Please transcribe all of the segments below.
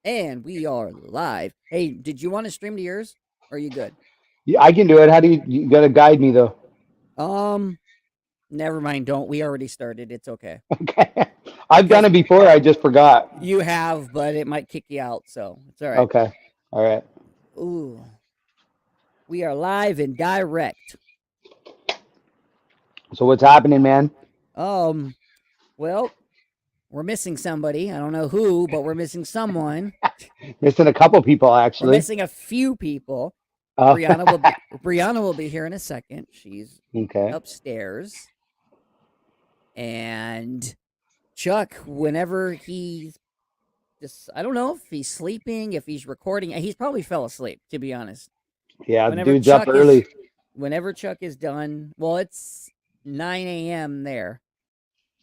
And we are live. Hey, did you want to stream to yours? Or are you good? Yeah, I can do it. How do you got to guide me though? Um, Never mind. Don't. We already started. It's okay. Okay. I've done Because it before. I just forgot. you have, but it might kick you out. So it's all right. Okay. All right. Ooh, we are live and direct. So what's happening, man? Um, well, we're missing somebody. I don't know who, but we're missing someone. Missing a couple people We're actually. missing a few people. Oh. Brianna will be here in a second. She's Okay. upstairs. And Chuck, whenever he's just, I don't know if he's sleeping, if he's recording, he probably fell asleep, to be honest. Yeah, the Whenever dude's up Chuck is, early. whenever Chuck is done, well, it's 9 a.m. there,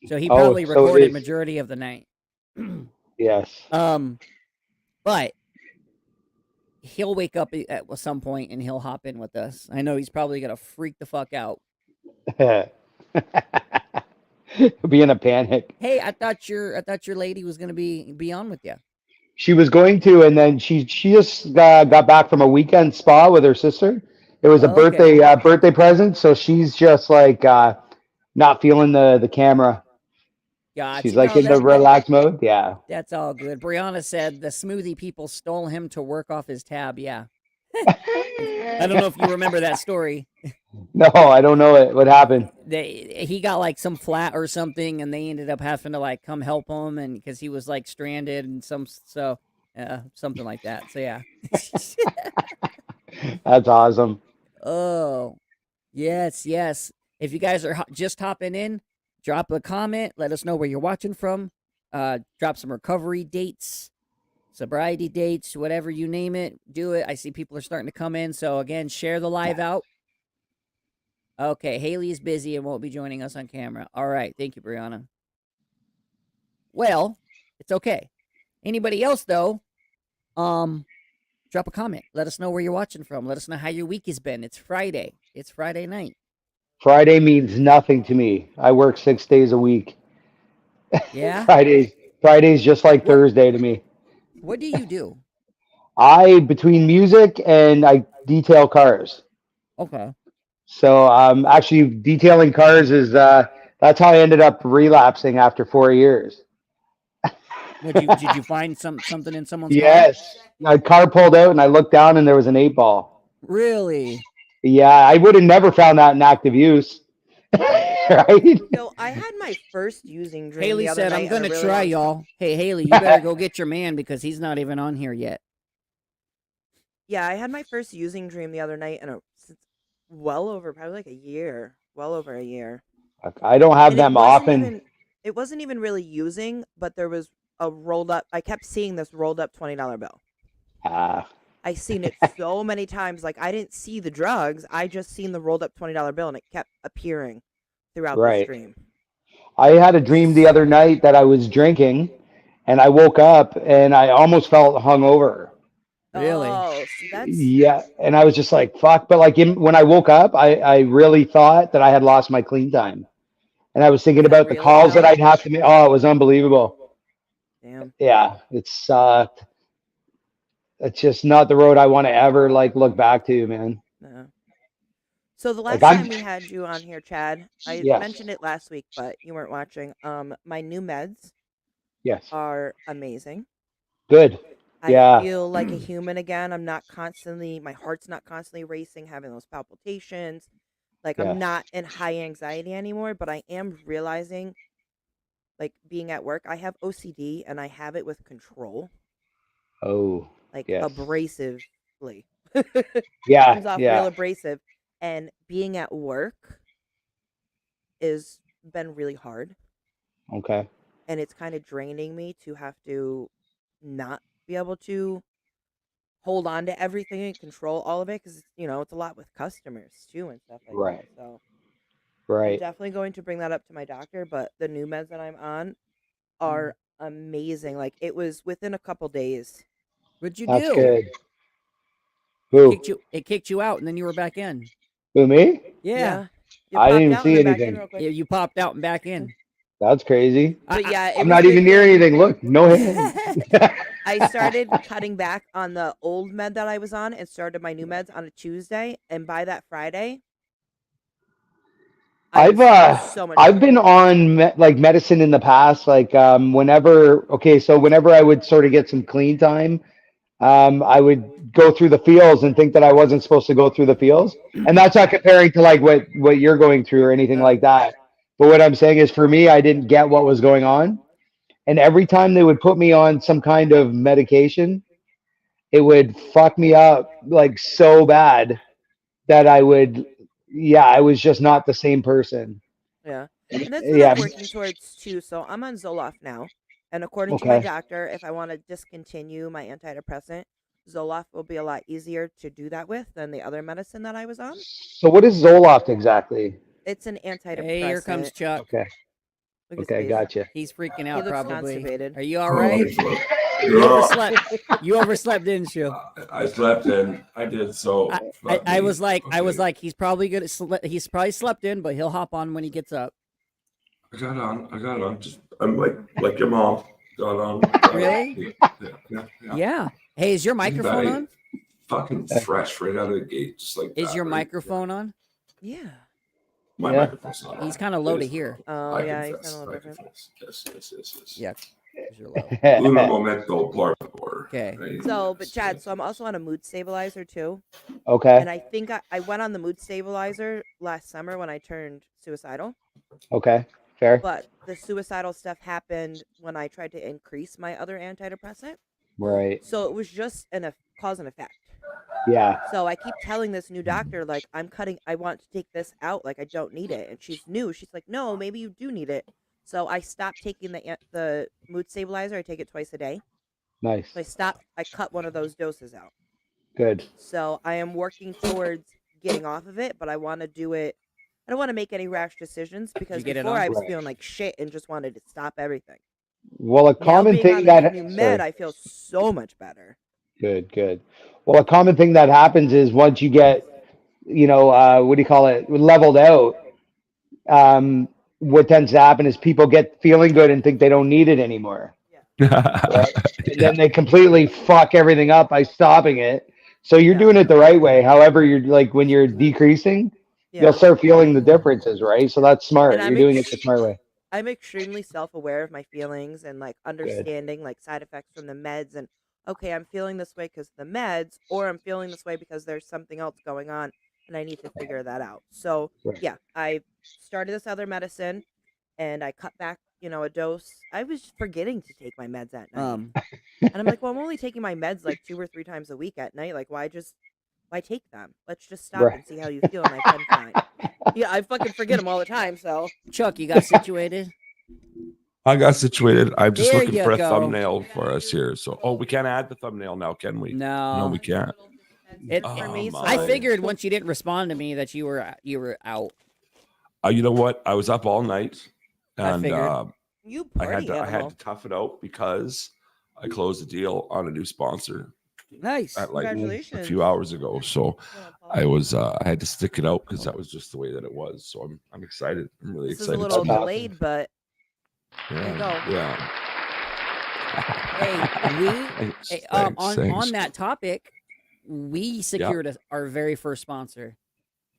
so he Oh, probably so it recorded is. majority of the night. Yes. um, but he'll wake up at some point and he'll hop in with us. I know he's probably gonna freak the fuck out. Be in a panic. Hey, I thought your lady was gonna be on with you. She was going to, and then she just got back from a weekend spa with her sister. It was a Okay, birthday present, so she's just like not feeling the camera. She's gotcha. like No, in the relaxed mode. Yeah. that's all good. Brianna said the smoothie people stole him to work off his tab. Yeah. I don't know if you remember that story. No, I don't know it. What happened? He got like some flat or something, and they ended up having to like come help him, and because he was like stranded and something like that. So yeah. That's awesome. Oh, yes, yes. If you guys are just hopping in, drop a comment. Let us know where you're watching from. Drop some recovery dates, sobriety dates, whatever you name it. Do it. I see people are starting to come in. So again, share the live out. Okay, Haley is busy and won't be joining us on camera. All right, thank you, Brianna. Well, it's okay. Anybody else though? Um, Drop a comment. Let us know where you're watching from. Let us know how your week has been. It's Friday. It's Friday night. Friday means nothing to me. I work 6 days a week. Yeah. Fridays, Fridays just like What Thursday to me. What do you do? I between music and I detail cars. Okay. So actually detailing cars is that's how I ended up relapsing after 4 years. Did you find something in someone's car? Yes, my car pulled out and I looked down and there was an 8 ball. Really? Yeah, I would have never found that in active use, right? So I had my first using dream Haley the other said, "I'm night in a gonna really try, long time. y'all. Hey, Haley, you better go get your man because he's not even on here yet." Yeah, I had my first using dream the other night in well over probably like a year, well over a year. I don't have And it them wasn't often. even it wasn't even really using, but there was a rolled up. I kept seeing this rolled up $20 bill. Ah, I seen it so many times. Like I didn't see the drugs. I just seen the rolled up $20 bill, and it kept appearing throughout the right. stream. I had a dream the other night that I was drinking, and I woke up and I almost felt hungover. Really? Oh, see, that's Yeah, and I was just like, "Fuck!" But like when I woke up, I really thought that I had lost my clean time, and I was thinking that about the really calls that felt. I'd have to make. Oh, it was unbelievable. Damn. Yeah, it's just not the road I want to ever like look back to, man. No. So the Like last I'm, time we had you on here, Chad, I yes, mentioned it last week, but you weren't watching. My new meds yes, are amazing. good. I Yeah, feel like a human again. My heart's not constantly racing, having those palpitations. Like I'm yes. not in high anxiety anymore, but I am realizing, like being at work, I have OCD and I have it with control, Oh, like yes. abrasively. Yeah, Comes off real yeah. abrasive. And being at work is been really hard, Okay. and it's kind of draining me to have to not be able to hold on to everything and control all of it because it's a lot with customers too and stuff like that. Right, So I'm right. definitely going to bring that up to my doctor. But the new meds that I'm on Mm. are amazing. Like it was within a couple days. What'd you That's do? good. It Who? kicked you. It kicked you out, and then you were back in. Who, me? Yeah. Yeah, you I didn't popped even out and see then back in anything. real quick. Yeah. You popped out and back in. That's crazy. But yeah, it I'm was not even near making- anything. Look, no hands. I started cutting back on the old med that I was on and started my new meds on a Tuesday. And by that Friday, I was so much I've better. been on like medicine in the past. Like whenever I would sort of get some clean time, I would go through the feels and think that I wasn't supposed to go through the feels. And that's not comparing to like what you're going through or anything like that. But what I'm saying is, for me, I didn't get what was going on. And every time they would put me on some kind of medication, it would fuck me up like so bad that I was just not the same person. Yeah. And that's what Yeah. I'm working towards too. So I'm on Zoloft now. And according to my Okay. doctor, if I want to discontinue my antidepressant, Zoloft will be a lot easier to do that with than the other medicine that I was on. So what is Zoloft exactly? It's an antidepressant. Hey, here comes Chuck. Okay. Look at his Okay, face. gotcha. He's freaking He out. looks Probably. constipated. Are you all right? You Yeah, overslept. You overslept, didn't you? I slept in. I did so. I was like, he's probably good. He's probably slept in, but he'll hop on when he gets up. I got on. I'm like your mom. Got on. Really? Yeah. Yeah. Hey, is your microphone Right. on? Fucking fresh right out of the gate, just like Is that, your right? microphone on? Yeah. My Yeah. microphone's not on. He's kind of low It to is hear. Oh, I yeah, he's confess, kinda a little I different. confess. Yes. Yeah. 'Cause you're low. Uno momento, por favor. Okay. Right? So, but Chad, so I'm also on a mood stabilizer too. Okay. And I think I went on the mood stabilizer last summer when I turned suicidal. Okay. Fair. But the suicidal stuff happened when I tried to increase my other antidepressant. Right. So it was just a cause and effect. Yeah. So I keep telling this new doctor, like, I want to take this out. Like, I don't need it. And she's new. She's like, no, maybe you do need it. So I stopped taking the mood stabilizer. I take it twice a day. Nice. So I cut one of those doses out. Good. So I am working towards getting off of it, but I want to do it. I don't want to make any rash decisions because get it before off? I was Right. feeling like shit and just wanted to stop everything. Well, a Now common being thing on that the new med, I feel so much better. Good. Well, a common thing that happens is once you get, what do you call it, leveled out, what tends to happen is people get feeling good and think they don't need it anymore. Right? And then they completely fuck everything up by stopping it. So you're Yeah. doing it the right way. However, you're like when you're decreasing, Yeah. you'll start feeling the differences, right? So that's smart. And You're doing it the smart way. I'm extremely self-aware of my feelings and like understanding like side effects from the meds and okay, I'm feeling this way because of the meds or I'm feeling this way because there's something else going on and I need to figure that out. So, Right. yeah, I started this other medicine and I cut back, a dose. I was forgetting to take my meds at night. And I'm like, well, I'm only taking my meds like 2 or 3 times a week at night. Like why take them? Let's just stop Right. and see how you feel and I've been fine. Yeah, I fucking forget them all the time, so Chuck, you got situated? I got situated. I'm just There looking you for a go. thumbnail for us here. So, we can't add the thumbnail now, can we? No. No, we can't. It- for me, my. I so- figured once you didn't respond to me that you were out. You know what? I was up all night, I and figured. you I party had animal. to tough it out because I closed a deal on a new sponsor Nice. at like a Congratulations. few hours ago. So I was. had to stick it out because that was just the way that it was. So I'm excited. I'm really This is a excited. little to be- delayed, but there you go. Yeah. Hey, Thanks, on thanks. that topic, we secured our very first sponsor.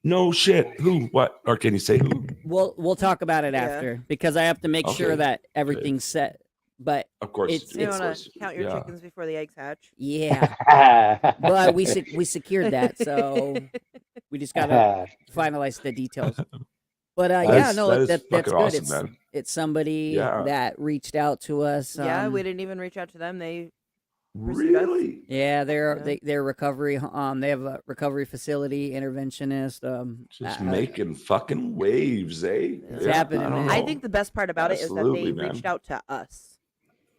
No shit. Who? What? Or can you say who? We'll talk about it Yeah. after because I have to make sure Okay. that everything's set. But Of course. It's- You of want course. to count your Yeah. chickens before the eggs hatch? yeah, but we secured that, so we just gotta finalize the details. But That is that's fucking good. awesome, It's man. it's somebody Yeah. that reached out to us. Yeah, we didn't even reach out to them. They pursued us. Really? Yeah, Yeah. they're recovery. They have a recovery facility interventionist. Just making fucking waves, eh? It's happening, I don't man. I know. think the best part about it is that Absolutely, they man. reached out to us.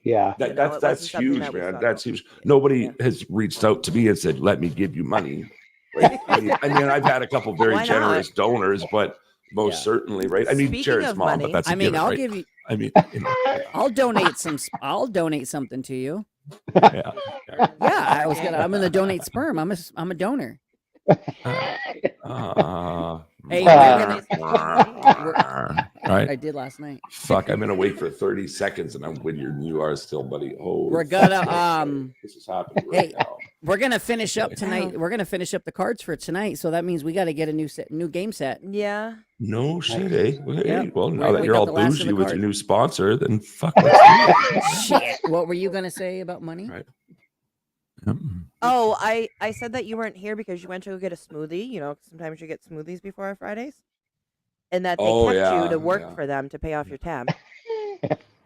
Yeah. You know, it That's wasn't something huge, that we man. sought That's out. huge. Nobody Yeah. has reached out to me and said, "Let me give you money." Like, I mean, I've had a couple very Why not? generous donors, but most Yeah. certainly, right? I mean, Speaking Jared's of mom, money- but that's a I mean, given, I'll right? give you. I mean, I'll donate some. I'll donate something to you. yeah. Yeah, I'm gonna donate sperm. I'm a donor. Hey, we're right. I did last night. Fuck, I've been awake for 30 seconds and I'm with you are still, buddy. Oh, We're gonna this is happening right hey, now. we're gonna finish up Okay. tonight. We're gonna finish up the cards for tonight, so that means we got to get a new game set. Yeah. No shit, eh? Well, hey, Yep. well, now We that you're got all the last of bougie the with your cards. new sponsor, then fuck, let's do it. Shit. What were you gonna say about money? Right. Yep. Oh, I said that you weren't here because you went to go get a smoothie. You know, sometimes you get smoothies before our Fridays, and that they kept you to work for them to pay off your tab.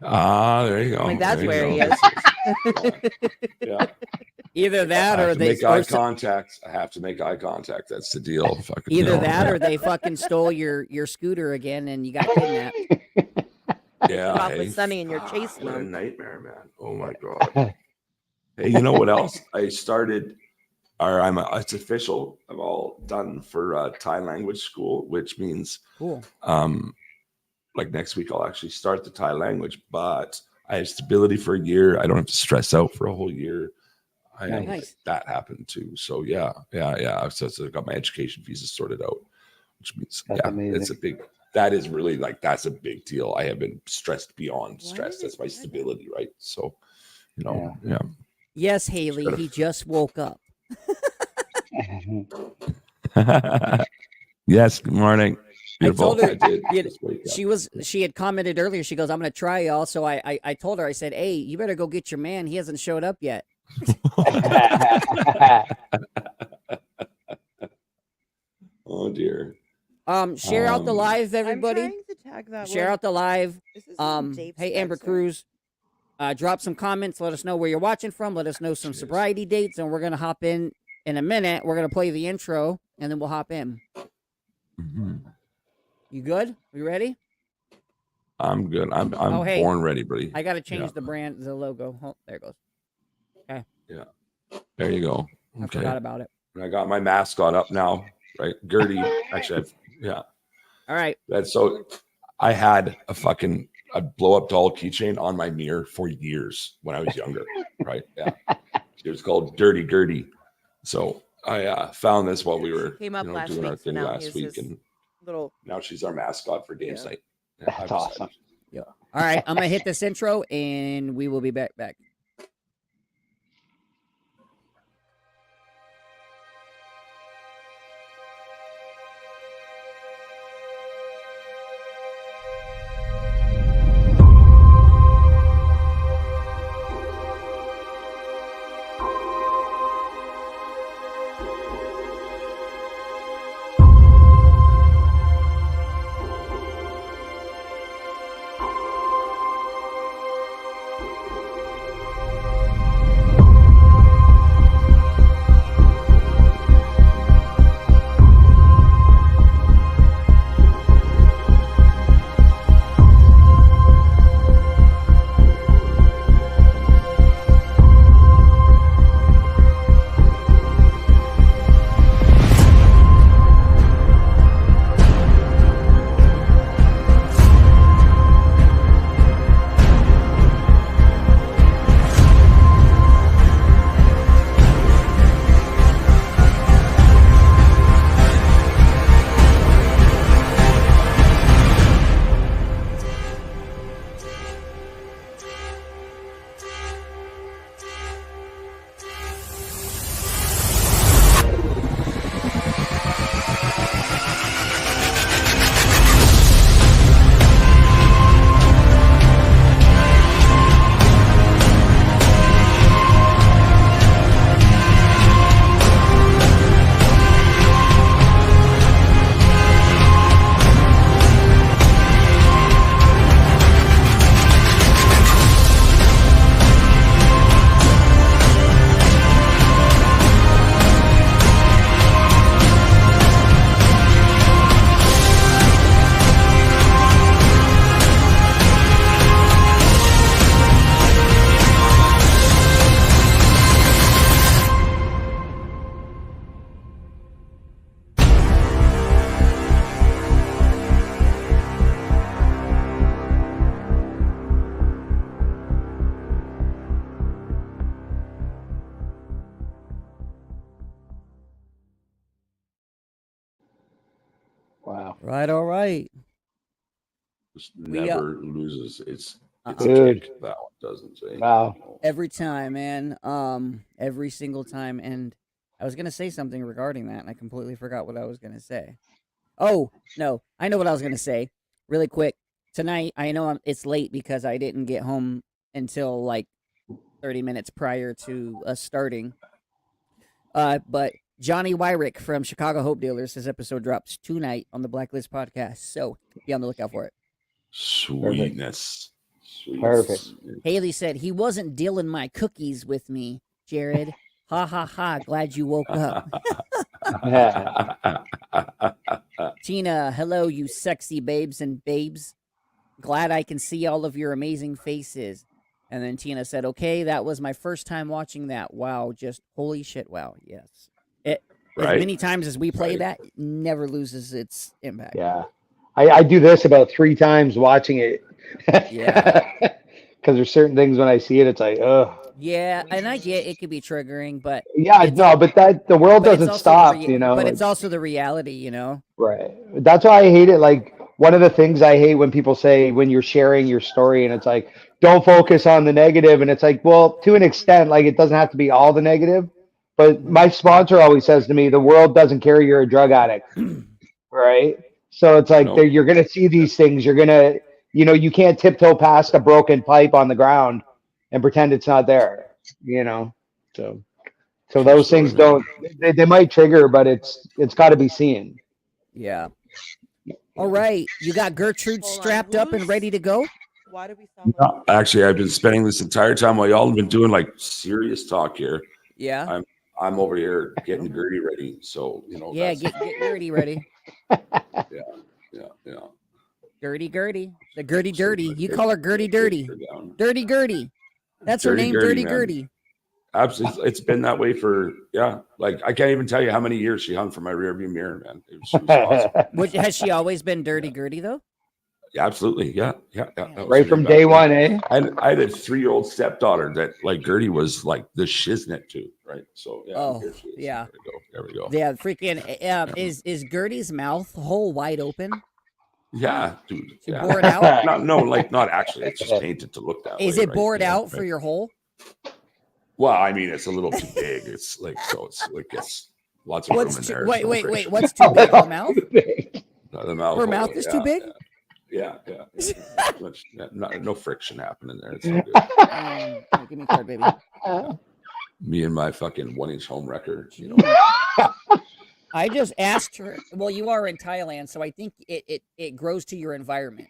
There you go. Like that's There where you he go. is. Yeah. Either that I or have to they make eye or so- contact. I have to make eye contact. That's the deal. Fucking, either you know. that or they fucking stole your scooter again and you got kidnapped. Yeah, Took off hey, with Sunny and you're fuck, chasing what a them. nightmare, man. Oh my god. Hey, you know what else? I started, or it's official. I'm all done for Thai language school, which means, Cool. like next week I'll actually start the Thai language. But I have stability for a year. I don't have to stress out for a whole year. I have Nice. that happened too. So yeah. So I got my education visa sorted out, which means That's it's amazing. a big. That is really that's a big deal. I have been stressed beyond stress. What? That's my stability, right? So, yeah. Yes, Haley, he just woke up. Yes. Good morning. Beautiful. told her- did. you- just wake up. She had commented earlier. She goes, "I'm gonna try y'all." So I told her, I said, "Hey, you better go get your man. He hasn't showed up yet." Oh dear. Share out the live, everybody. I'm trying to tag that. Share out the live. This is Dave Hey, Amber Spencer. Cruz, drop some comments. Let us know where you're watching from. Let us know some Cheers. sobriety dates, and we're gonna hop in a minute. We're gonna play the intro, and then we'll hop in. Mhm. You good? You ready? I'm good. I'm Oh, hey. born ready, buddy. I gotta change Yeah. the brand, the logo. Oh, there it goes. There you go. I forgot about it. And I got my mascot up now, right? Gertie. Actually, All right. That's so. I had a blow up doll keychain on my mirror for years when I was younger, right? Yeah, it was called Dirty Gertie. So I found this while we were Came up last doing our week, so thing now last he's week, his and Little. now she's our mascot for games Yeah. night. Yeah, That's I'm awesome. excited. All right. I'm gonna hit this intro, and we will be back. Right, all right. Just We, never loses its Dude. kick. That one doesn't say. Wow. Every time, man. Every single time. And I was gonna say something regarding that, and I completely forgot what I was gonna say. Oh no, I know what I was gonna say. Really quick. Tonight, I know it's late because I didn't get home until like 30 minutes prior to us starting. But Johnny Wyrick from Chicago Hope Dealers, his episode drops tonight on the Blacklist podcast. So be on the lookout for it. Sweetness. Perfect. Haley said he wasn't dealing my cookies with me, Jared. Ha ha ha. Glad you woke up. Tina, hello, you sexy babes and babes. Glad I can see all of your amazing faces. And then Tina said, okay, that was my first time watching that. Wow, just holy shit, wow. Yes. As many times as we play that, it never loses its impact. Yeah. I do this about 3 times watching it. Yeah. Because there's certain things when I see it, it's like, ugh. Yeah, and I get it could be triggering, but Yeah, no, but that the world but it's doesn't also stop, you know. But like- it's also the reality, you know. Right. That's why I hate it. Like, one of the things I hate when people say when you're sharing your story and it's like, don't focus on the negative. And it's like, well, to an extent, like it doesn't have to be all the negative. But my sponsor always says to me, the world doesn't care you're a drug addict. Right. So it's like you're going to see these things. You're going to, you can't tiptoe past a broken pipe on the ground and pretend it's not there, So those things they might trigger, but it's got to be seen. Yeah. All right. You got Gertrude strapped up and ready to go? Why did we stop? No, actually, I've been spending this entire time while y'all have been doing like serious talk here. Yeah. I'm over here getting Gertie ready. So, Yeah, get Gertie ready. Yeah. Gertie. The Gertie Dirty. You call her Gertie Dirty. Dirty Gertie. That's her name, Dirty Gertie. Absolutely. It's been that way for, like I can't even tell you how many years she hung from my rearview mirror, man. She was awesome. Has she always been Dirty Gertie, though? Yeah, absolutely. Yeah. Right from day one, eh? I had a 3-year-old stepdaughter that like Gertie was like the shiznit too, right? So here she is. Yeah. There we go. Yeah, freaking is Gertie's mouth hole wide open? Yeah, dude. She bore it out? No, like not actually. It's just painted to look that way. Is it bored out for your hole? Well, I mean, it's a little too big. It's like it's lots of room in there. Wait. What's too big? Her mouth? The mouth. Her mouth is too big? Yeah. No friction happening there. It's good. Give me a card, baby. Me and my fucking 1-inch home wrecker, I just asked her. Well, you are in Thailand, so I think it grows to your environment.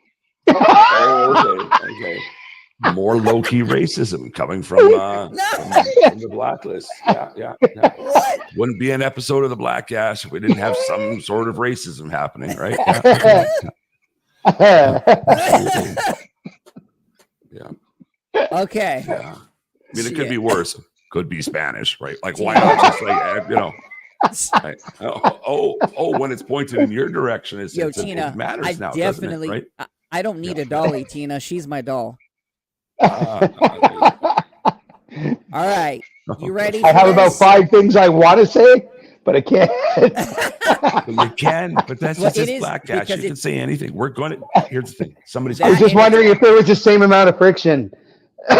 Okay. More low-key racism coming from the Blacklist. Yeah. What? Wouldn't be an episode of the BlakAsh if we didn't have some sort of racism happening, right? Yeah. Okay. Yeah. I mean, it could be worse. Could be Spanish, right? Like, why not just like, when it's pointed in your direction, Tina, it matters now, definitely, doesn't it, right? I don't need a dolly, Tina. She's my doll. All right. You ready? I have about 5 things I want to say, but I can't. You can, but that's just BlakAsh. You can say anything. We're going to. Here's the thing. I was just wondering if there was the same amount of friction. Is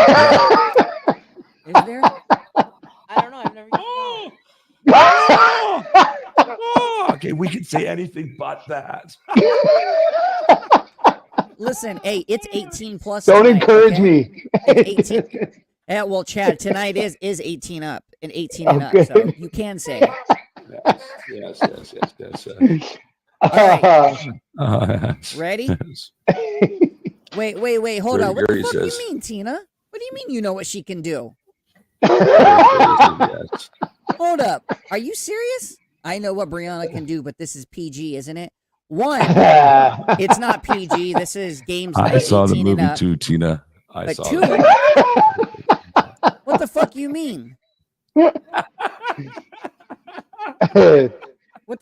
there? I don't know. I've never used that. Okay, we can say anything but that. Listen, hey, it's 18 plus. Don't tonight, encourage me. It's 18. Yeah, well, Chad, tonight is 18 up and 18 and up, so you can say it. Yes. All right. Ready? Wait. Hold on. What the fuck do you mean, Tina? What do you mean you know what she can do? Hold up. Are you serious? I know what Brianna can do, but this is PG, isn't it? 1, it's not PG. This is games. I saw the movie too, Tina. I saw 2, what the fuck you mean? What the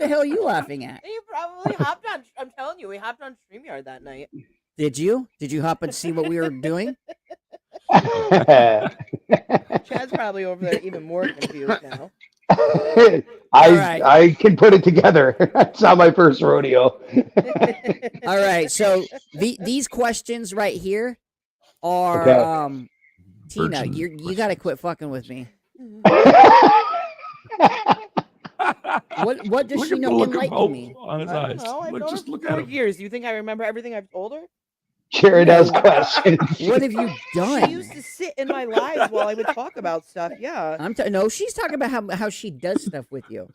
hell are you laughing at? You probably hopped on. I'm telling you, we hopped on StreamYard that night. Did you? Did you hop and see what we were doing? Chad's probably over there even more confused now. right. I can put it together. It's not my first rodeo. All right. So these questions right here are Okay. Tina, Virgin you got to quit fucking with me. What does Look she at know? the look of Enlighten hope me. on his I don't eyes. know. I've Look, known her just for look 4 at him. years. Do you think I remember everything I've told her? Jared No. has questions. What have you done? She used to sit in my lives while I would talk about stuff. Yeah. No, she's talking about how she does stuff with you.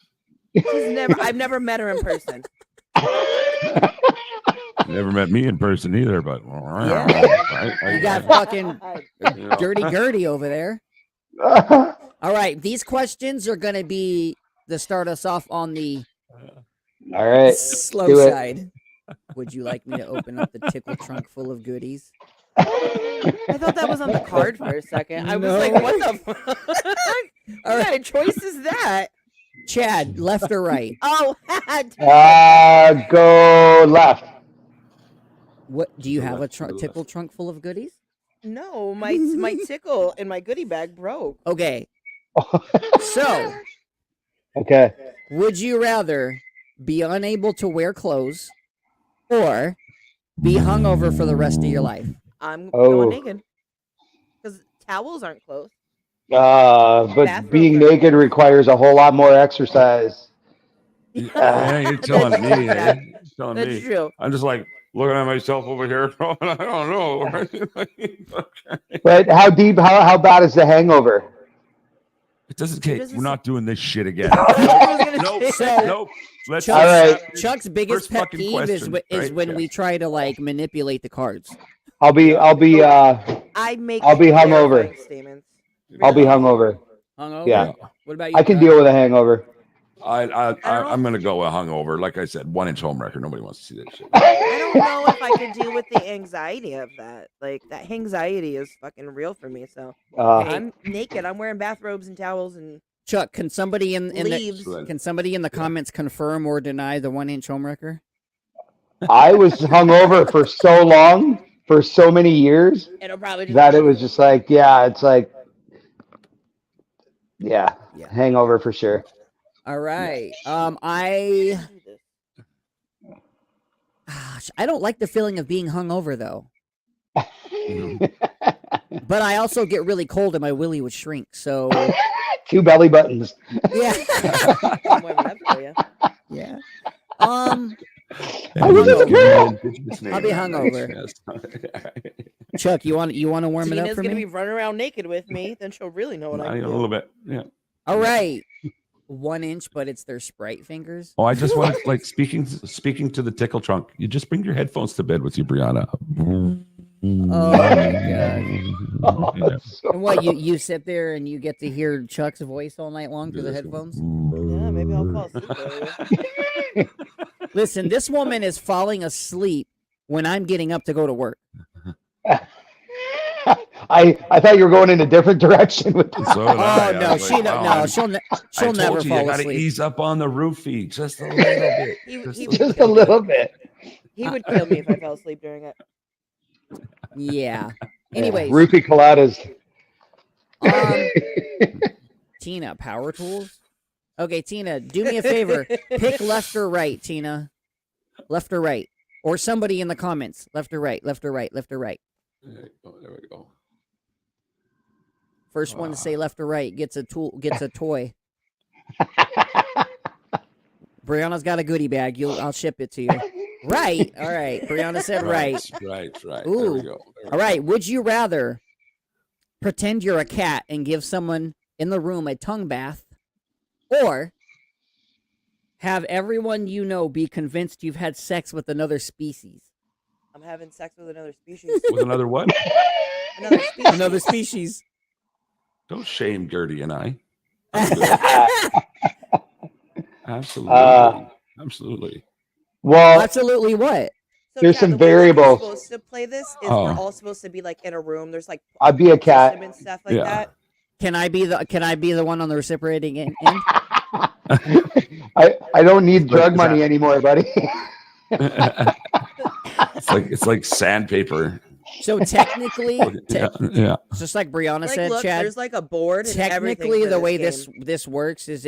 I've never met her in person. Never met me in person either, but Yeah. You got fucking dirty Gertie over there. All right, these questions are going to be to start us off on the All right. slow do it. side. Would you like me to open up the tickle trunk full of goodies? I thought that was on the card for a second. I was No. like, what the fuck? What kind of choice is that? Chad, left or right? Oh, Go left. What do you have a Go left. tickle trunk full of goodies? no, my tickle in my goodie bag broke. Okay, so Okay. would you rather be unable to wear clothes or be hungover for the rest of your life? I'm Oh. going naked because towels aren't clothes. But Bathrobes being are naked closed. requires a whole lot more exercise. Yeah, you're telling me. That's You're telling That's me. true. I'm just like looking at myself over here. I don't know. Right? But how deep? How bad is the hangover? It doesn't It take. doesn't We're not doing this shit again. I was gonna Nope. say- Nope. Let's Chuck's, All right. Chuck's biggest First pet fucking peeve is question, right? when Yeah. we try to like manipulate the cards. I'll be I make hungover. clarifying statements. I'll be Really? hungover. Hungover? Yeah. What about you? I can Chuck? deal with a hangover. I'm gonna go with hungover. Like I said, 1-inch home record. Nobody wants to see that shit. I don't know if I could deal with the anxiety of that. Like that anxiety is fucking real for me. So Hey. I'm naked. I'm wearing bathrobes and towels and Chuck, can somebody in leaves. the comments confirm or deny the 1-inch homewrecker? I was hungover for so long, for so many years, It'll probably just that it was just like, it's like, hangover for sure. All right. I don't like the feeling of being hungover though. But I also get really cold and my willy would shrink. So 2 belly buttons. yeah. I'm wearing that for you. Yeah. I was in the pool. I'll be hungover. Chuck, you want to warm it up Tina's for gonna me? be running around naked with me. Then she'll really know what I A do. little bit. Yeah. All right. 1-inch, but it's their Sprite fingers. Oh, I just want to like speaking to the tickle trunk. You just bring your headphones to bed with you, Brianna. Oh my god. Yeah. And what you sit there and you get to hear Chuck's voice all night long through the headphones? Yeah, maybe I'll fall asleep earlier. Listen, this woman is falling asleep when I'm getting up to go to work. I thought you were going in a different direction with this. So did I. Oh I no, was like, wow, she'll I never told you, fall you gotta asleep. ease up on the roofie just a little bit. Just a little bit. He would kill me if I fell asleep during it. Yeah. Anyways, Roofie coladas. Tina, power tools. Okay, Tina, do me a favor. Pick left or right, Tina. Left or right, or somebody in the comments. Left or right. Left or right. Left or right. There we go. First one to say left or right gets a toy. Brianna's got a goodie bag. I'll ship it to you. Right. All right. Brianna said right. Right. There Ooh. we go. All right. Would you rather pretend you're a cat and give someone in the room a tongue bath, or have everyone you know be convinced you've had sex with another species? I'm having sex with another species. With another what? Another species. Another species. Don't shame Gertie and I. Absolutely. Absolutely. Well, Absolutely what? So, There's Kat, some the way we're variables. supposed to play this is Oh. we're all supposed to be like in a room. There's like I'd be a cat. system and stuff like Yeah. that. Can I be the one on the reciprocating end? I don't need drug money anymore, buddy. It's like sandpaper. So technically, Yeah. just like Brianna Like, said, look, Chad. there's like a board. And Technically, everything for the way game. this works is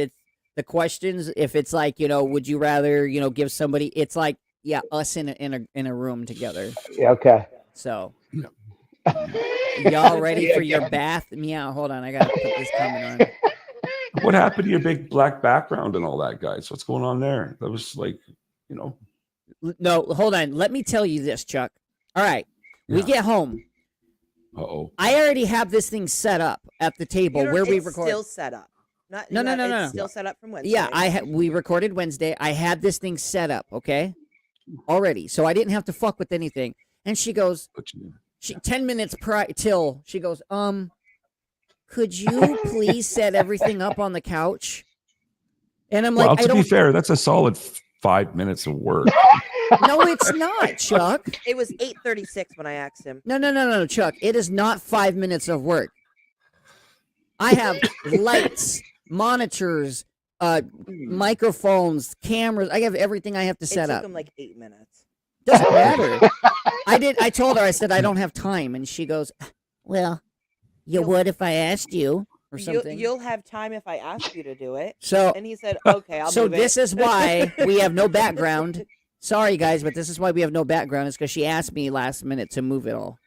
the questions, if it's like, would you rather, give somebody, it's like, yeah, us in a room together. Yeah, okay. So, Yeah. y'all ready Yeah, for your yeah. bath? Yeah, hold on, I gotta put this comment on. What happened to your big black background and all that, guys? What's going on there? That was like, No, hold on. Let me tell you this, Chuck. All right, we Yeah. get home. Uh-oh. I already have this thing set up at the table where we it's record. still set up. No. It's still set up from Wednesday. Yeah, we recorded Wednesday. I had this thing set up, okay, already, so I didn't have to fuck with anything. And she goes, 10 minutes till she goes, could you please set everything up on the couch? And I'm Well, like, to be fair, that's a solid 5 minutes of work. No, it's not, Chuck. It was 8:36 when I asked him. No, Chuck. It is not 5 minutes of work. I have lights, monitors, microphones, cameras. I have everything I have to set It took up. him like 8 minutes. Doesn't matter. I told her, I said, I don't have time. And she goes, well, you would if I asked you or something. You'll have time if I ask you to do it. So, And he said, okay, I'll so move this it. is why we have no background. Sorry, guys, but this is why we have no background. Is because she asked me last minute to move it all.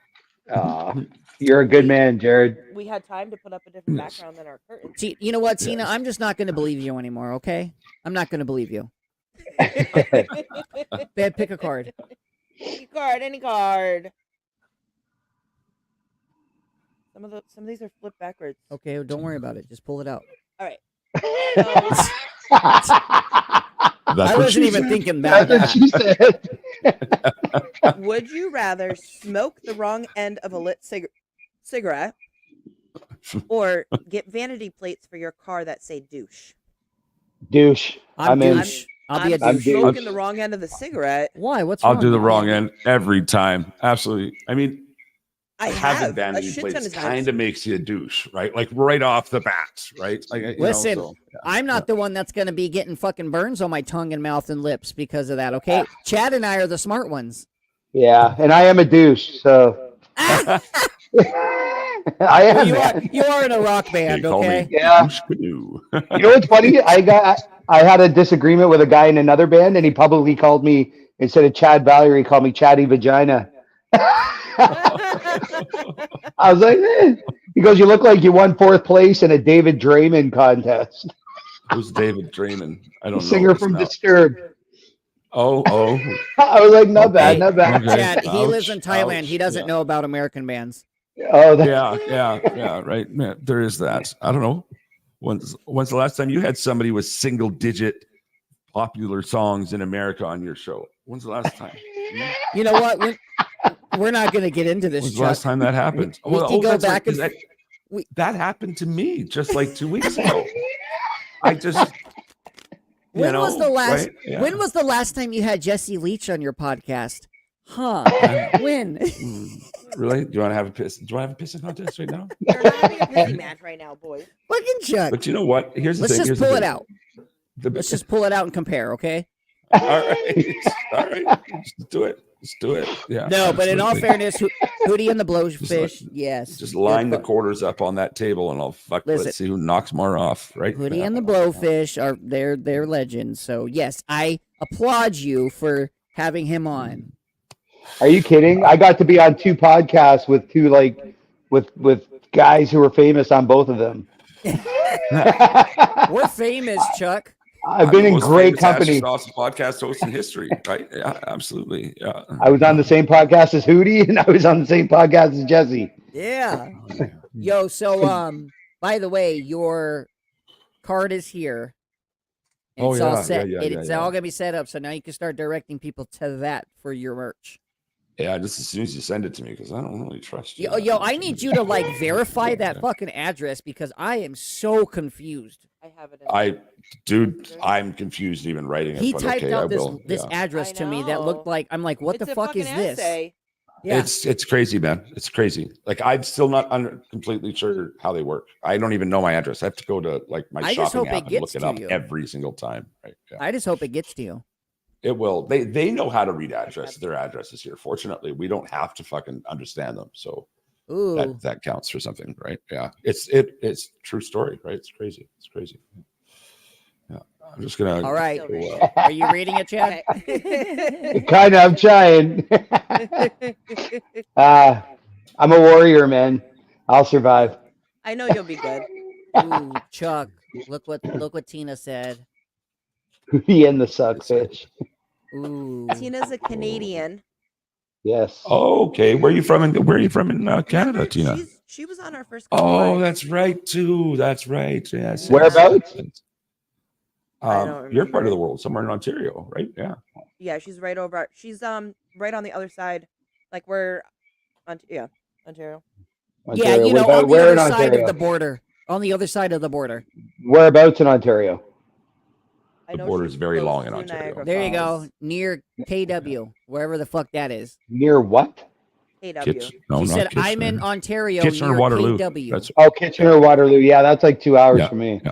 You're a good man, Jared. We had time to put up a different background than our curtains. See, you know what, Tina? I'm just not going to believe you anymore, okay? I'm not going to believe you. Bad, pick a card. Any card. Some of these are flipped backwards. Okay, don't worry about it. Just pull it out. All right. I wasn't even thinking about That's that. what she said. Would you rather smoke the wrong end of a lit cigarette or get vanity plates for your car that say douche? Douche. I'm in. douche. I'll be a I'm douche. douche. Smoking the wrong end of the cigarette. Why? What's wrong? I'll do the with wrong that? end every time. Absolutely. I mean, I having have a vanity shit ton plates of times. kind of makes you a douche, right? Like right off the bat, right? Like, Listen, so, yeah. I'm not the one that's going to be getting fucking burns on my tongue and mouth and lips because of that, okay? Chad and I are the smart ones. Yeah, and I am a douche, so I am. You are in a rock They band, call okay? me Yeah. douche canoe. You know what's funny? I had a disagreement with a guy in another band, and he publicly called me, instead of Chad Valerie, he called me Chatty Vagina. I was like, eh. He goes, you look like you won 4th place in a David Draymond contest. Who's David Draymond? I don't know. Singer this from now. Disturbed. Oh. I was like, not bad, Hey, not bad. Okay. Chad, he lives in Ouch, Thailand. ouch, He doesn't yeah. know about American bands. Oh, Yeah, right. Yeah, there is that. I don't know. When's the last time you had somebody with single digit popular songs in America on your show? When's the last time? You know what? We're not going to get into this, When's the Chuck. last time that happened? We can go that's back right, and that happened to me just like 2 weeks ago. I just When was the last? right? Yeah. When was the last time you had Jesse Leach on your podcast? Huh? When? Really? Do you want to have a piss? Do you want to have a pissing contest right now? We're not having a pissing match right now, boys. Fucking Chuck. But you know what? Here's the Let's thing. just Here's the pull it thing. out. Let's just pull it out and compare, okay? All right. All right. Just do it. Just do it. Yeah. No, but in all absolutely. fairness, Hootie and the Just Blowfish, yes. Just line the Good fuck. quarters up on that table, and I'll Listen. let's see who knocks more off. Right. Hootie Yeah. and the Blowfish are they're legends. So yes, I applaud you for having him on. Are you kidding? I got to be on 2 podcasts with 2 with guys who were famous on both of them. We're famous, Chuck. I've been in great company. Awesome podcast host in history, right? Yeah, absolutely. Yeah. I was on the same podcast as Hootie, and I was on the same podcast as Jesse. Yeah. Yo, so by the way, your card is here. And Oh, it's all yeah, set. yeah, It's yeah. all gonna be set up. So now you can start directing people to that for your merch. Yeah, just as soon as you send it to me, because I don't really trust you. Yo, I need you to like verify that fucking address because I am so confused. I have it. Dude, I'm confused even writing it. He but typed okay, out I will. this Yeah. address I to me that looked know. like I'm like, what It's the a fuck is fucking this? essay. Yeah. It's crazy, man. It's crazy. Like I'm still not completely sure how they work. I don't even know my address. I have to go to like my I just shopping hope it app and gets look it to up you. every single time. Right? Yeah. I just hope it gets to you. It will. They know how to read their addresses here. Fortunately, we don't have to fucking understand them. So Ooh. that counts for something, right? Yeah. It's true story, right? It's crazy. It's crazy. Yeah. I'm just gonna. All right. Still reading Are you reading it, Chad? Okay. Kind of, I'm trying. I'm a warrior, man. I'll survive. I know you'll be good. Ooh, Chuck. Look what Tina said. He and the suckfish. Ooh. Tina's a Canadian. Yes. Oh, okay. Where are you from? Where are you from in Canada, Remember, Tina? she was on our first couple Oh, lives. that's right too. That's right. Yes. Whereabouts? I don't Your part remember. of the world, somewhere in Ontario, right? Yeah. Yeah, she's right over. She's right on the other side, like where, Ontario. Yeah, Ontario. you What know, about on the where other in side Ontario? of the border. On the other side of the border. Whereabouts in Ontario? I The know border is she's very close long in to Ontario. Niagara There you go. Falls. Near KW, wherever the fuck that is. Near what? KW. No, She not said, Kitchener. I'm in Ontario Kitchener, near Waterloo. KW. That's Oh, Kitchener, Waterloo. Yeah, that's like 2 hours Yeah, from me. yeah.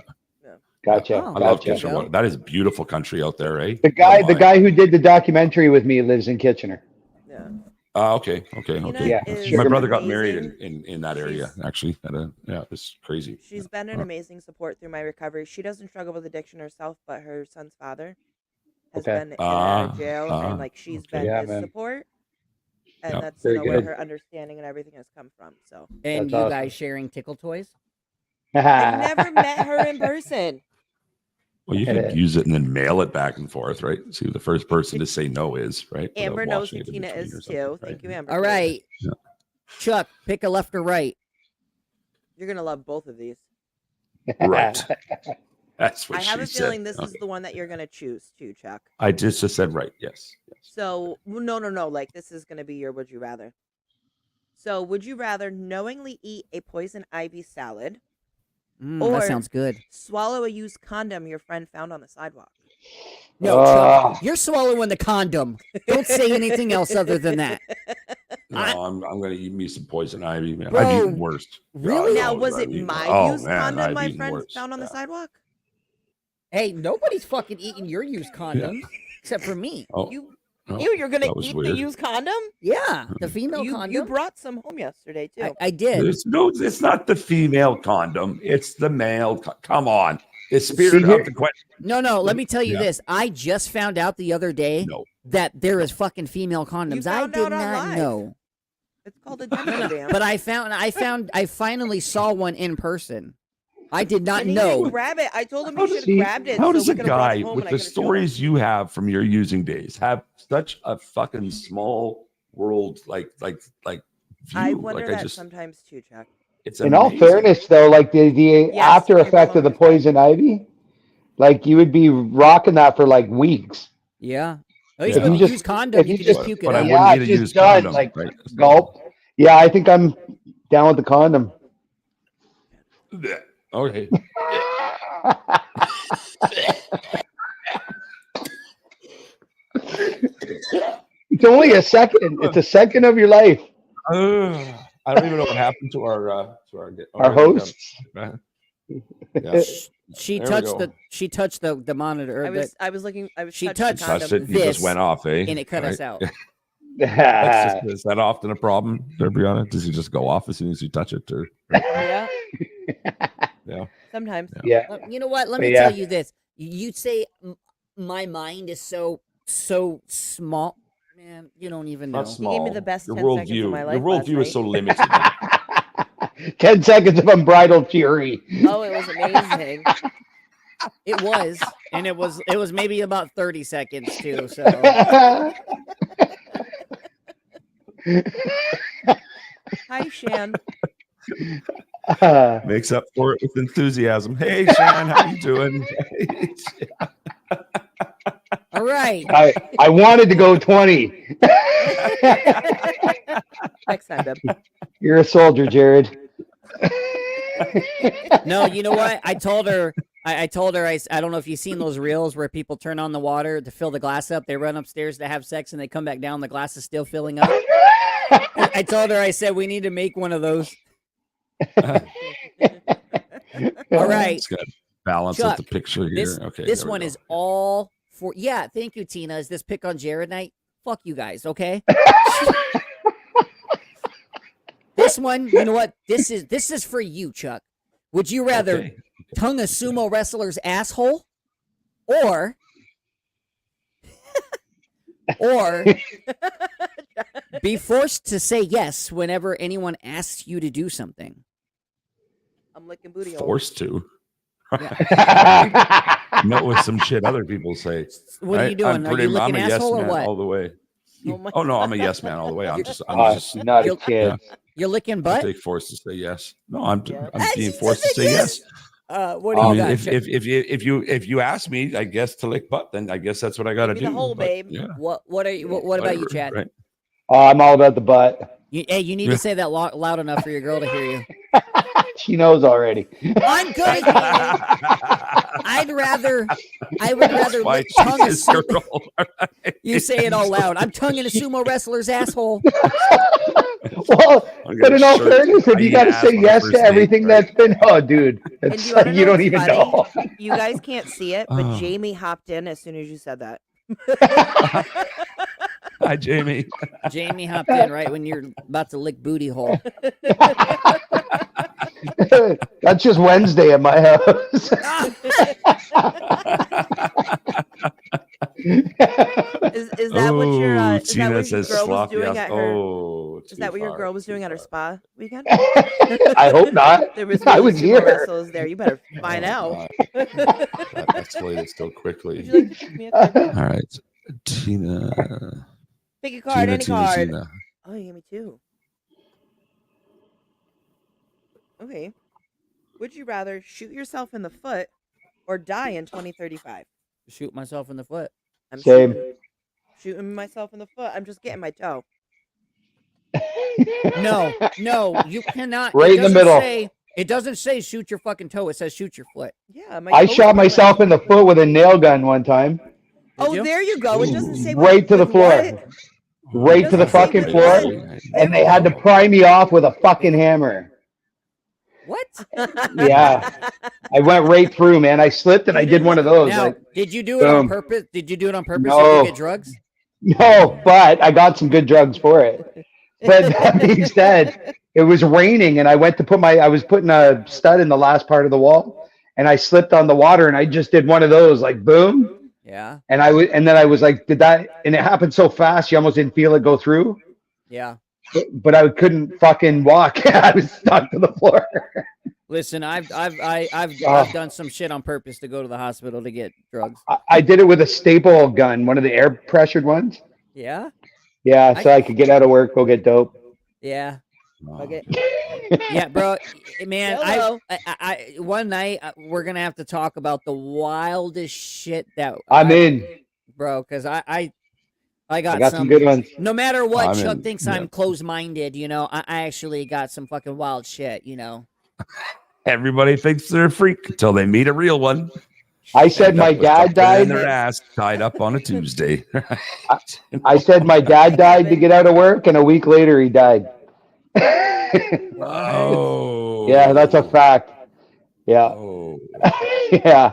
Gotcha. Oh, I love Gotcha. Kitchener. Waterloo. That is beautiful country out there, eh? The guy who did the documentary with me lives in Kitchener. Yeah. Okay. Tina Yeah, is sugar My brother got married amazing. in that area, She's- actually. It's crazy. She's been an amazing support through my recovery. She doesn't struggle with addiction herself, but her son's father has Okay. been in and out of jail, and like she's okay. been Yeah, his man. support, and Yep. that's Very where good. her understanding and everything has come from. So And That's you awesome. guys sharing tickle toys? I've never met her in person. Well, you could use it and then mail it back and forth, right? See who the first person to say no is, right? Without Amber knows watching who it in Tina between is or something, too. right? Thank you, Amber. All right. Yeah. Chuck, pick a left or right. You're gonna love both of these. Right. That's what I have she a said. feeling this is Okay. the one that you're gonna choose too, Chuck. I just said right. Yes. So no. Like this is gonna be your would you rather. So would you rather knowingly eat a poison ivy salad That or sounds good. swallow a used condom your friend found on the sidewalk? No, Chuck, you're swallowing the condom. Don't say anything else other than that. No, I'm going to eat me some poison ivy, man. Bro, I've eaten worse. really? Now, knows was I've it eaten- my oh, used man, condom I've my eaten friend worse. found on the Yeah. sidewalk? Hey, nobody's fucking eating your used condoms except for me. Oh, You, no, you're gonna that was eat weird. the used condom? Yeah, the female You condom. brought some home yesterday too. I did. It's not the female condom. It's the male. Come on. The spirit here- of the question. No, let me tell you Yeah. this. I just found out the other day No. that there is fucking female condoms. I found did out on not live. know. It's called a genital dam. But I finally saw one in person. I did not and he know. didn't grab it. I told him How he does should have grabbed it. How so does we a could've brought it guy home with and I the could've showed him. stories you have from your using days have such a fucking small world like view? I wonder like that I just sometimes too, Chuck. it's In all amazing. fairness, though, like the Yes, after your effect of the mom understands. poison ivy, like you would be rocking that for like weeks. Yeah. At least Yeah. with If a you used condom, if you you can just just- puke it but I out. wouldn't Yeah, eat a just used done, condom, like, right? Gulp. Yeah, I think I'm down with the condom. Yeah. Okay. It's only a second. It's a second of your life. I don't even know what happened to our Our hosts. Yeah. She There we touched go. the monitor. I was looking. I was She touching touched the Touched condom. it, and you just This, went off, eh? and it cut us Right? out. Is that often a problem, Brianna? Does he just go off as soon as you touch it? Or Yeah. Yeah. Sometimes. Yeah. You know what? Let But me yeah. tell you this. You say my mind is so small. Man, you don't even know. Not small. gave me the best your 10 seconds of worldview. my Your life last worldview is night. so limited. 10 seconds of unbridled fury. Oh, it was amazing. It was, and it was maybe about 30 seconds too. So Hi, Shan. Makes up for it with enthusiasm. Hey, Shan, how you doing? all right. I wanted to go 20. Next time, Deb. You're a soldier, Jared. No, you know what? I told her. I told her. I don't know if you've seen those reels where people turn on the water to fill the glass up. They run upstairs to have sex, and they come back down. The glass is still filling up. I told her. I said we need to make one of those. All right. It's got to balance Chuck, out the picture here. This Okay. this there we one go. is all for. Yeah, thank you, Tina. Is this pick on Jared night? Fuck you guys. Okay. This one, you know what? This is for you, Chuck. Would you rather Okay. tongue a sumo wrestler's asshole or be forced to say yes whenever anyone asks you to do something. I'm licking booty holes. Forced to. Yeah. Met with some shit other people say. What are you doing? Are you licking I'm a yes asshole or man what? all the way. Oh my Oh no, I'm a yes man all the way. I'm just Not a You're- kid. You're licking I butt? take forced to say yes. No, I'm Yeah. being forced to say yes. What do I you mean, got? if you ask me, I guess to lick butt, then I guess that's what I got to Give me do. the hole, but, babe. Yeah. What are you? What about you, whatever, Chad? Right? Oh, I'm all about the butt. You need to say that loud enough for your girl to hear you. She knows already. I'm gonna. I would rather Why lick tongue a she's sumo. girl. You say it all loud. I'm tonguing a sumo wrestler's asshole. Well, I'm but gonna in all shirt fairness, if tiny you got to ass say on a yes first to date, everything right? that's been, oh, dude, And it's do you wanna like know you don't what's even funny? know. You guys can't see it, but Oh. Jamie hopped in as soon as you said that. Hi, Jamie. Jamie hopped in right when you're about to lick booty hole. That's just Wednesday at my house. Is that what your Oh, is that Tina what your says girl was sloppy doing ass. at her? Oh, Is that what your girl was doing at her spa weekend? I hope not. There was I really was sumo here. wrestlers there. You better find out. That escalated so quickly. Would you like to pick me a card? All right, Tina. Pick a card, Tina, any Tina, card. Tina. Oh, you gave me two. Okay. Would you rather shoot yourself in the foot or die in 2035? Shoot myself in the foot. I'm Same. shooting myself in the foot. I'm just getting my toe. No, you cannot. Right It in the doesn't middle. It doesn't say shoot your fucking toe. It says shoot your foot. Yeah, my I toes shot were, like- myself in the foot with a nail gun one time. Oh, you? there you go. It doesn't say Right to the with floor. what? Right to the Doesn't say fucking with floor. what. And There they we had to go. pry me off with a fucking hammer. What? Yeah. I went right through, man. I slipped and You I did didn't one of those. Now, Like, did you do it on boom. purpose? Did you do it on purpose so you No. could get drugs? No, but I got some good drugs for it. But that being said, it was raining and I went to I was putting a stud in the last part of the wall and I slipped on the water and I just did one of those, like boom. Yeah. And then I was like, and it happened so fast, you almost didn't feel it go through. Yeah. But I couldn't fucking walk. I was stuck to the floor. Listen, I've done some shit on purpose to go to the hospital to get drugs. I did it with a staple gun, one of the air pressured ones. Yeah. Yeah, so I could get out of work, go get dope. Yeah. Okay. Yeah, bro. Man, Hello. I one night we're gonna have to talk about the wildest shit that I'm in. bro. Because I I got got some good ones. No matter what, I'm Chuck in, thinks yeah. I'm closed-minded. You know, I actually got some fucking wild shit. You know. Everybody thinks they're a freak until they meet a real one. I said my dad In died. their ass tied up on a Tuesday. I said my dad died to get out of work, and a week later he died. Oh, Yeah, that's a fact. Yeah, Oh, yeah.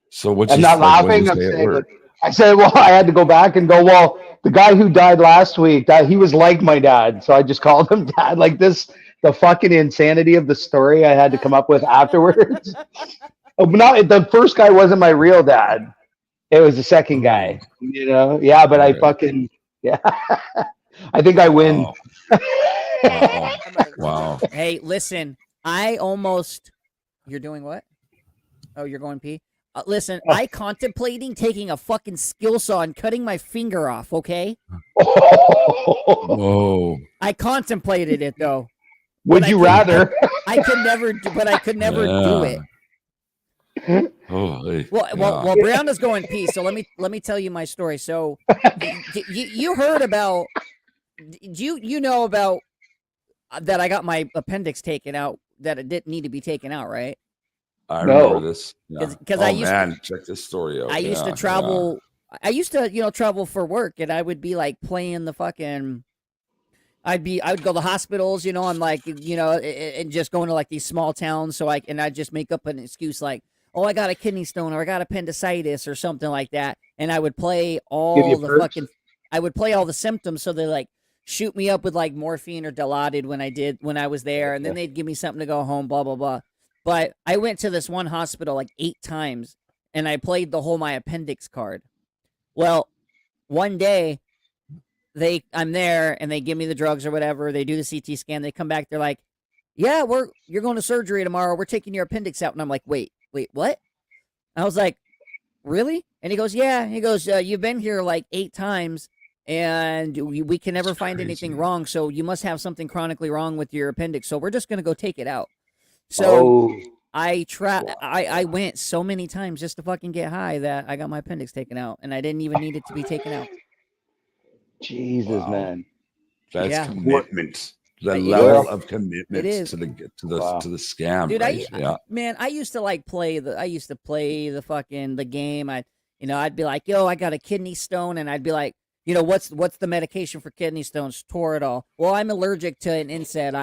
so what? I'm you not like, what'd laughing. you I'm say at saying, work? I said, well, I had to go back and go, well, the guy who died last week, he was like my dad. So I just called him dad. Like this, the fucking insanity of the story I had to come up with afterwards. The first guy wasn't my real dad. It was the second guy, you know? Yeah, but I Alright. fucking, yeah. I think I win. Wow. Wow. Hey, listen, you're doing what? Oh, you're going pee? Listen, I contemplating taking a fucking skill saw and cutting my finger off, okay? Whoa. I contemplated it though. Would But you I rather? I could never do it. Holy. Well, Brianna's going pee, so let me tell you my story. So, you heard about? You know about that? I got my appendix taken out. That it didn't need to be taken out, right? I No. remember this. Yeah. 'Cause oh, I used to- man, check this story out. I used to Yeah, travel. I used to travel for work, and I would be like playing the fucking. I would go to hospitals, I'm like, and just going to like these small towns. So I'd just make up an excuse like, oh, I got a kidney stone or I got appendicitis or something like that. And I would play all the perks? I would play all the symptoms. So they like shoot me up with like morphine or Dilaudid when I was there. And then they'd give me something to go home, blah, blah, blah. But I went to this one hospital like 8 times and I played the whole my appendix card. Well, one day I'm there and they give me the drugs or whatever. They do the CT scan. They come back. They're like, yeah, you're going to surgery tomorrow. We're taking your appendix out. And I'm like, wait, what? I was like, really? And he goes, yeah. He goes, you've been here like 8 times and we can never find anything wrong. So you must have something chronically wrong with your appendix. So we're just going to go take it out. So I went so many times just to fucking get high that I got my appendix taken out and I didn't even need it to be taken out. Jesus, man. That's commitment. The level of commitment to the scam. Dude, right? I used to like play the fucking the game. I'd be like, yo, I got a kidney stone, and I'd be like, what's the medication for kidney stones? Toradol. Well, I'm allergic to an NSAID.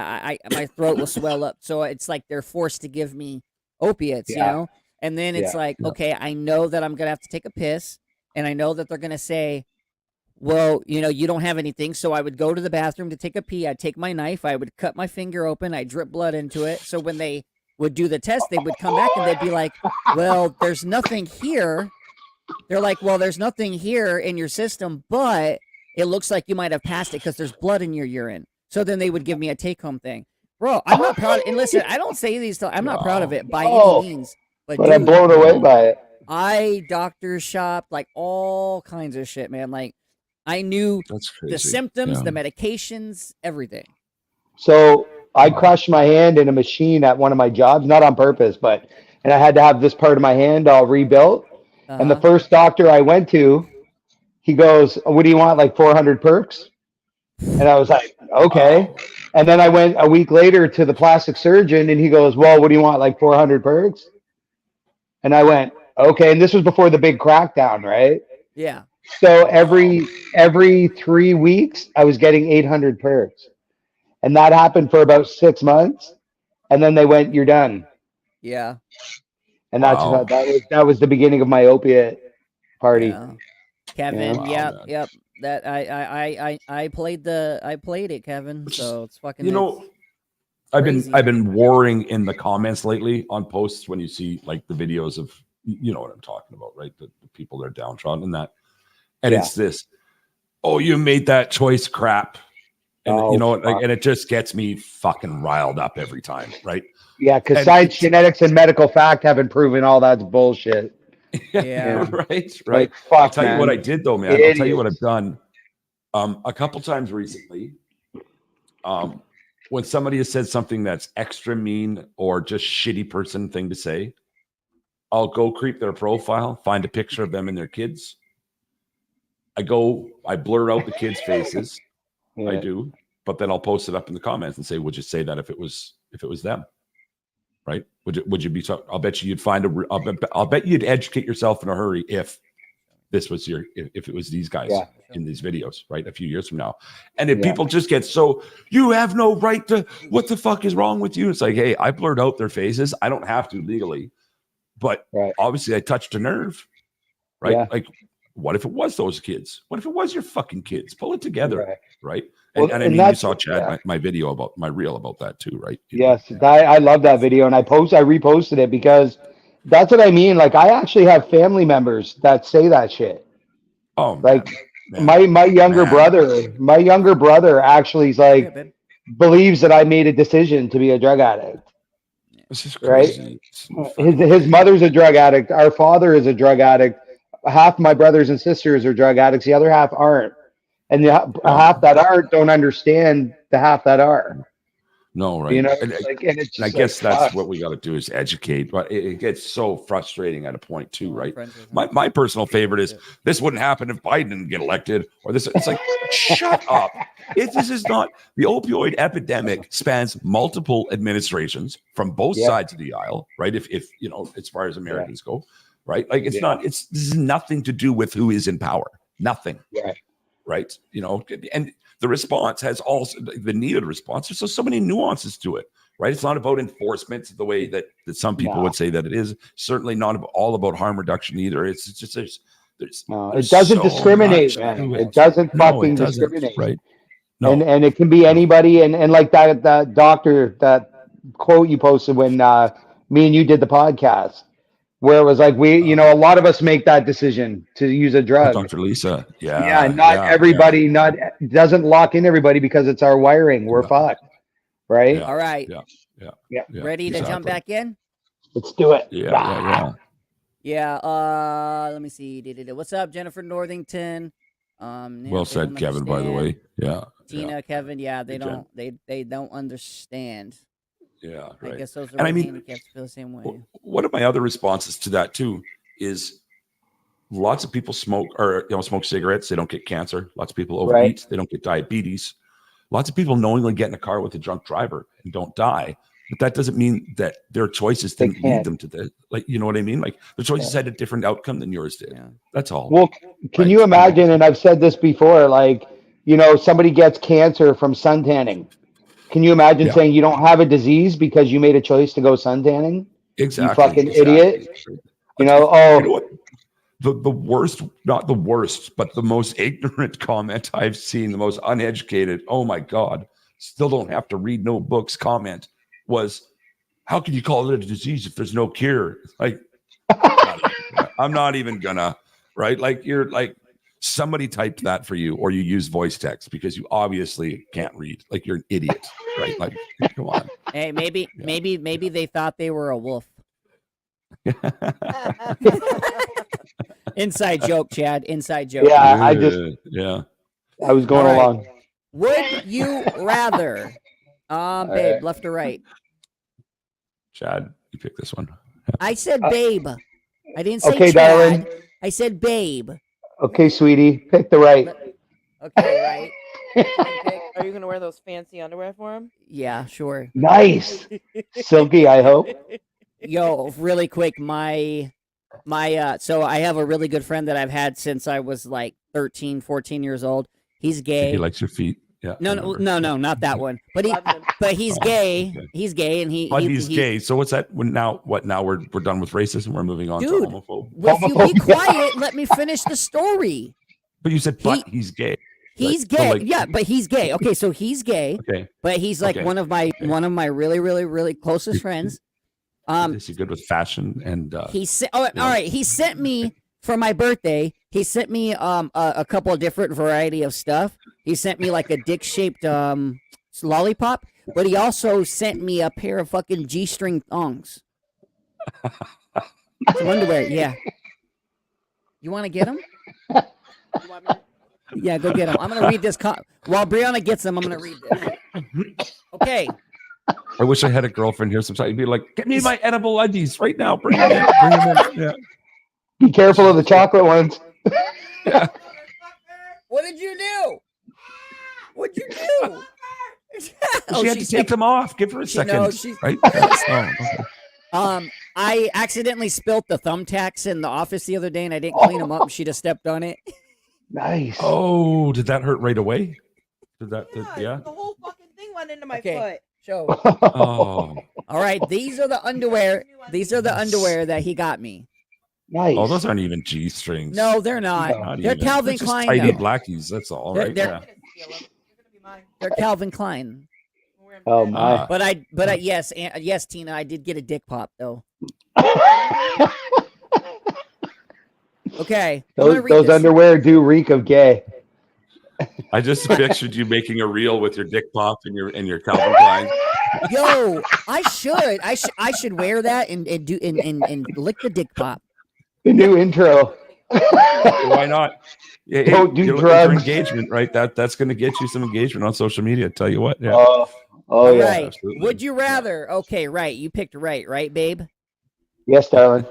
My throat will swell up, so it's like they're forced to give me opiates, And then it's like, okay, I know that I'm gonna have to take a piss, and I know that they're gonna say, well, you don't have anything. So I would go to the bathroom to take a pee. I'd take my knife. I would cut my finger open. I'd drip blood into it. So when they would do the test, they would come back and they'd be like, well, there's nothing here. They're like, well, there's nothing here in your system, but it looks like you might have passed it because there's blood in your urine. So then they would give me a take-home thing. Bro, I'm not proud. And listen, I don't say these. I'm not proud of it by any means. But dude, I'm blown away by it. I doctor shopped, like all kinds of shit, man. Like, I knew the symptoms, the medications, everything. So I crushed my hand in a machine at one of my jobs, not on purpose, and I had to have this part of my hand all rebuilt. And the first doctor I went to, he goes, what do you want, like 400 perks? And I was like, okay. And then I went a week later to the plastic surgeon, and he goes, well, what do you want, like 400 perks? And I went, okay. And this was before the big crackdown, right? Yeah. So every 3 weeks, I was getting 800 perks, and that happened for about 6 months, and then they went, "You're done." Yeah, and that was the beginning of my opiate party. Yeah. Kevin, yep. That I played it, Kevin. So it's fucking. I've been warring in the comments lately on posts when you see like the videos of you know what I'm talking about, right? The people that are downtrodden and that. And it's this, oh, you made that choice crap. And and it just gets me fucking riled up every time, right? Yeah, because science, genetics, and medical fact haven't proven all that's bullshit. Yeah. Right. Like, fuck, I'll tell you what I did though, man. I'll tell you what I've done. A couple times recently, when somebody has said something that's extra mean or just shitty person thing to say, I'll go creep their profile, find a picture of them and their kids. I blur out the kids' faces. I do, but then I'll post it up in the comments and say, "Would you say that if it was them?" Right? Would you be? I'll bet you you'd find I'll bet you'd educate yourself in a hurry if this was if it was these guys in these videos, right? A few years from now, and if people just get so, you have no right to. What the fuck is wrong with you? It's like, hey, I blurred out their faces. I don't have to legally, but obviously I touched a nerve, right? Yeah. Like. What if it was those kids? What if it was your fucking kids? Pull it together, right? Well, and I mean, you saw Chad my video about my reel about that too, right? Yes, I love that video, and I reposted it because that's what I mean. Like, I actually have family members that say that shit. Oh, like my younger brother actually is like believes that I made a decision to be a drug addict. This is crazy. Right? His mother's a drug addict. Our father is a drug addict. Half my brothers and sisters are drug addicts. The other half aren't. And the half that aren't don't understand the half that are. No, right. And I guess that's what we got to do is educate. But it gets so frustrating at a point too, right? My personal favorite is this wouldn't happen if Biden didn't get elected, or this. It's like, shut up. This is not the opioid epidemic spans multiple administrations from both sides of the aisle, right? If as far as Americans go. Right. Like this is nothing to do with who is in power. Nothing. Right. And the response has also the needed response. There's so many nuances to it. Right. It's not about enforcement the way that some people would say that it is. Certainly not all about harm reduction either. It's just there's it doesn't discriminate, man. It doesn't fucking discriminate. Right. No. And it can be anybody. And like that doctor, that quote you posted when me and you did the podcast. where it was like a lot of us make that decision to use a drug. Dr. Lisa. Yeah. Yeah, not everybody, not doesn't lock in everybody because it's our wiring. We're fucked, right? Yeah. All right. Yeah. Ready to jump back in? Let's do it. Yeah. Let me see. What's up, Jennifer Northington? Well said, Kevin. By the way. Yeah. Tina, Kevin. Yeah, they Good don't. They don't understand. Yeah. Right. I guess those are And I mean, handicaps feel the same way. One of my other responses to that too is lots of people smoke smoke cigarettes. They don't get cancer. Lots of people overeat. Right. They don't get diabetes. Lots of people knowingly get in a car with a drunk driver and don't die. But that doesn't mean that their choices didn't lead them to the, like, you know what I mean? Like their choices had a different outcome than yours did. Yeah. That's all. Well, can you imagine, and I've said this before, like, somebody gets cancer from suntanning. Can you imagine saying you don't have a disease because you made a choice to go suntanning? Exactly. You fucking idiot. You know what? The worst, not the worst, but the most ignorant comment I've seen, the most uneducated, oh my God, still don't have to read no books comment was, how can you call it a disease if there's no cure? Like, I'm not even gonna, right? Like, you're like, somebody typed that for you, or you use voice text because you obviously can't read. Like, you're an idiot, right? Like, come on. Hey, maybe they thought they were a wolf. Inside joke, Chad. Inside joke. Yeah, I was going along. Would you rather, babe, left or right? Chad, you pick this one. I said babe. I didn't say okay, Chad. darling. I said babe. Okay, sweetie, pick the right. Okay, right. Are you gonna wear those fancy underwear for him? Yeah, sure. Nice, silky. I hope. Yo, really quick, my so I have a really good friend that I've had since I was like 13, 14 years old. He's gay. He likes your feet. Yeah. No, not that one. But he's gay. Okay. He's gay, and he's gay. So what's that? Now we're done with racism. We're moving on to homophobe. If you be quiet, let me finish the story. But you said, he's gay. He's gay. So yeah, but he's gay. Okay, so he's gay. Okay. But he's like one of my really, really, really closest friends. Is he good with fashion and? All right. He sent me for my birthday. He sent me a couple of different variety of stuff. He sent me like a dick-shaped lollipop, but he also sent me a pair of fucking G-string thongs. Some underwear, yeah. You want to get them? Yeah, go get them. I'm gonna read this. While Brianna gets them, I'm gonna read this. Okay. I wish I had a girlfriend here. Sometimes you'd be like, "Get me my edible undies right now. Bring them in. Bring them in." Yeah. Be careful of the chocolate ones. Yeah. What did you do? What'd you do? She had to take them off. Give her a second. Right? I accidentally spilt the thumbtacks in the office the other day, and I didn't clean them up. And she'd have stepped on it. Nice. Oh, did that hurt right away? The whole fucking thing went into my foot. So, oh, all right. These are the underwear. These are the underwear that he got me. Nice. Oh, those aren't even G strings. No, they're not. They're even. Calvin They're Klein. Tiny though. blackies. That's all, right? They're Calvin Klein. Oh my! But yes, Tina, I did get a dick pop though. Okay, those underwear do reek of gay. I just pictured you making a reel with your dick pop and your Calvin Klein. Yo, I should wear that and lick the dick pop. The new intro. Why not? Yeah, Don't do you're drugs. For engagement, right? That's going to get you some engagement on social media. Tell you what. Yeah. Oh yeah. Right. Absolutely. Would you rather? Okay, right. You picked right, babe? Yes, darling.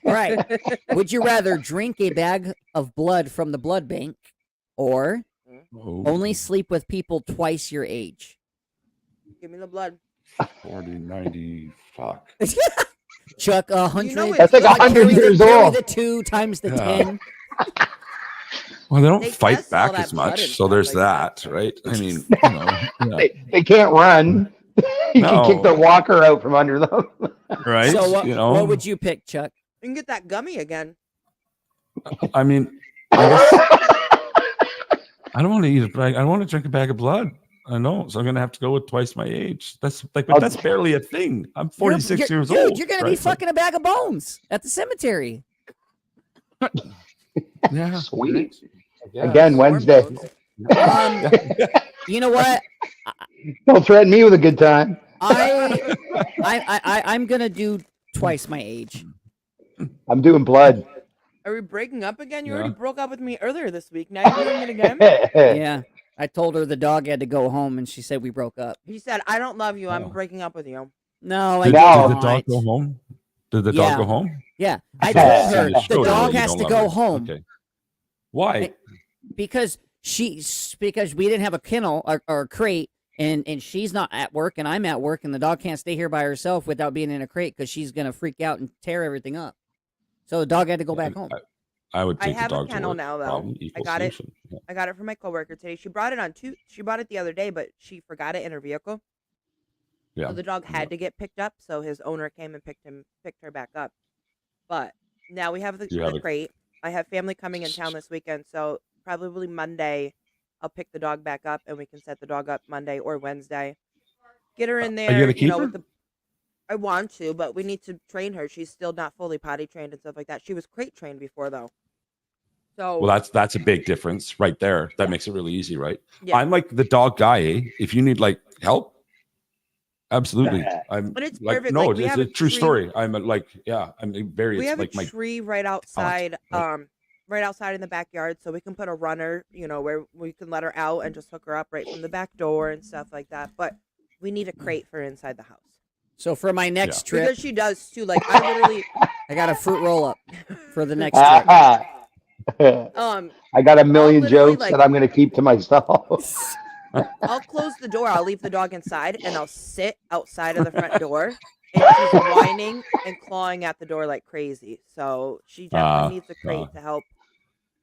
Right. Would you rather drink a bag of blood from the blood bank or only sleep with people twice your age? Give me the blood. 40, 90, fuck. Chuck, 100. That's like 100 years old. The 2 times the 10. Well, they don't They fight test all back that as blood much, and so stuff there's like that, right? I mean, you know, yeah. They can't run. You can kick the walker out from under them. Right? So what would you pick, Chuck? You can get that gummy again. I mean, I don't want to eat it, but I want to drink a bag of blood. I know. So I'm gonna have to go with twice my age. That's like, but that's barely a thing. I'm 46 years dude, old. you're gonna right? be fucking a bag of bones at the cemetery. Yeah. Sweet. Yeah. Again, Warm Wednesday. bones. You know what? Don't threaten me with a good time. I'm gonna do twice my age. I'm doing blood. Are we breaking up again? You Yeah. already broke up with me earlier this week. Now you're doing it again? Yeah, I told her the dog had to go home, and she said we broke up. He said, I don't love you. I'm Oh. breaking up with you. No, I Did, did No. did the not. dog go home? Did the Yeah. dog go home? Yeah, I So told her you the showed her dog that you has don't to love go her. home Okay. Why? because because we didn't have a kennel or a crate, and she's not at work, and I'm at work, and the dog can't stay here by herself without being in a crate because she's gonna freak out and tear everything up. So the dog had to go back home. I would I take the have a dog to kennel work. now, though. Problem I equals got it. solution. Yeah. I got it from my coworker today. She brought it She brought it the other day, but she forgot it in her vehicle. Yeah. So the dog had to get picked up. So his owner came and picked her back up. But now we have the You have a- crate. I have family coming in town this weekend, so probably Monday I'll pick the dog back up, and we can set the dog up Monday or Wednesday. Get her in there. Are you gonna keep her? with the. I want to, but we need to train her. She's still not fully potty trained and stuff like that. She was crate trained before, though. So Well, that's a big difference right there. That makes it really easy, right? yeah. I'm like the dog guy. Eh? If you need like help, absolutely. I'm But it's like perfect. no, Like, we it's have a a true tree- story. I'm like I'm very. We It's have like a my tree right outside, right? right outside in the backyard, so we can put a runner, where we can let her out and just hook her up right from the back door and stuff like that. But we need a crate for inside the house So for my next trip, because she does too. Like I literally, I got a fruit roll up for the next trip. I got a million literally, jokes that I'm going to keep to myself. I'll close the door. I'll leave the dog inside, and I'll sit outside of the front door. And she's whining and clawing at the door like crazy. So she definitely needs a crate to help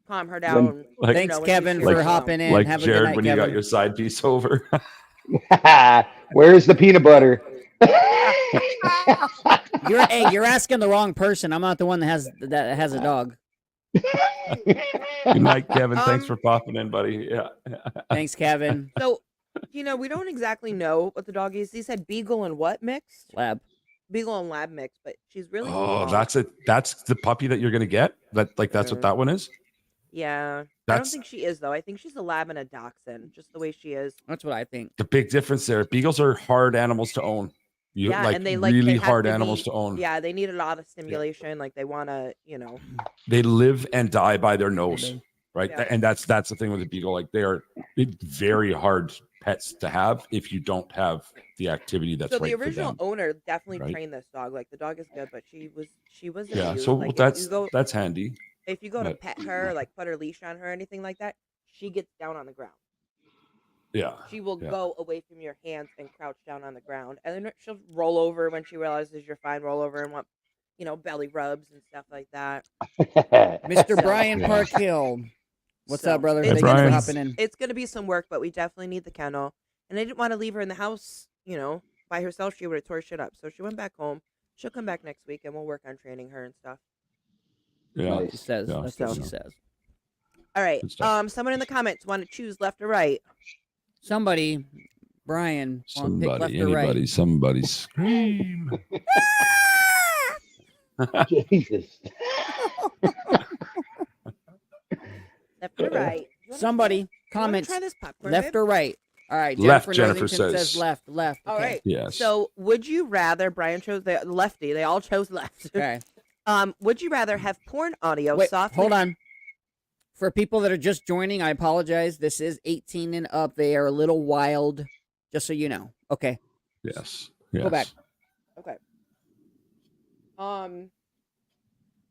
calm her down. Like- Thanks, when she's Kevin, feeling for down. hopping in. like Have a Jared good night, when you got Kevin. your side piece over. Where's the peanut butter? You're asking the wrong person. I'm not the one that has a dog. Good night, Kevin. Thanks for popping in, buddy. Yeah. Thanks, Kevin. So, we don't exactly know what the dog is. He said beagle and what mixed? Lab. Beagle and lab mixed, but she's really Oh, small. that's the puppy that you're gonna get. That's what that one is. Yeah. I don't That's think she is though. I think she's a lab and a dachshund, just the way she is. That's what I think. the big difference there. Beagles are hard animals to own. You Yeah, like and they really they have hard to animals be- to own. Yeah, they need a lot of stimulation. Like they want to, They live and die by their nose, right? Yeah. And that's the thing with the beagle. Like they are very hard pets to have if you don't have the activity that's so right the for original them. owner definitely right? trained this dog. Like the dog is good, but she was Yeah, abused. so Like, if that's you go that's handy. if you go to but- pet her, like put her leash on her or anything like that, she gets down on the ground. Yeah. She will Yeah. go away from your hands and crouch down on the ground, and then she'll roll over when she realizes you're fine. Roll over and want, belly rubs and stuff like that. Mr. So- Brian Yeah. Parkhill. What's So, up, brother? it's Thanks gonna for be- hopping in. It's gonna be some work, but we definitely need the kennel. And I didn't want to leave her in the house, by herself. She would have tore shit up. So she went back home. She'll come back next week, and we'll work on training her and stuff. Yeah. Nice. She says. Yeah, That's what so- she says. All right. Good stuff. Someone in the comments want to choose left or right. Somebody, Brian, want to pick left Somebody, or right. anybody, somebody scream. Jesus. Left or right. You wanna Somebody, try- you wanna comments, Try this popcorn. left babe? or right. All right, Left, Jennifer Jennifer Northington says. left. Left. All okay. right. Yes. So, would you rather? Brian chose the lefty. They all chose left. Okay. Would you rather have porn audio Wait, softly? hold on. For people that are just joining, I apologize. This is 18 and up. They are a little wild, just so you know. Okay. yes. Go back. Okay.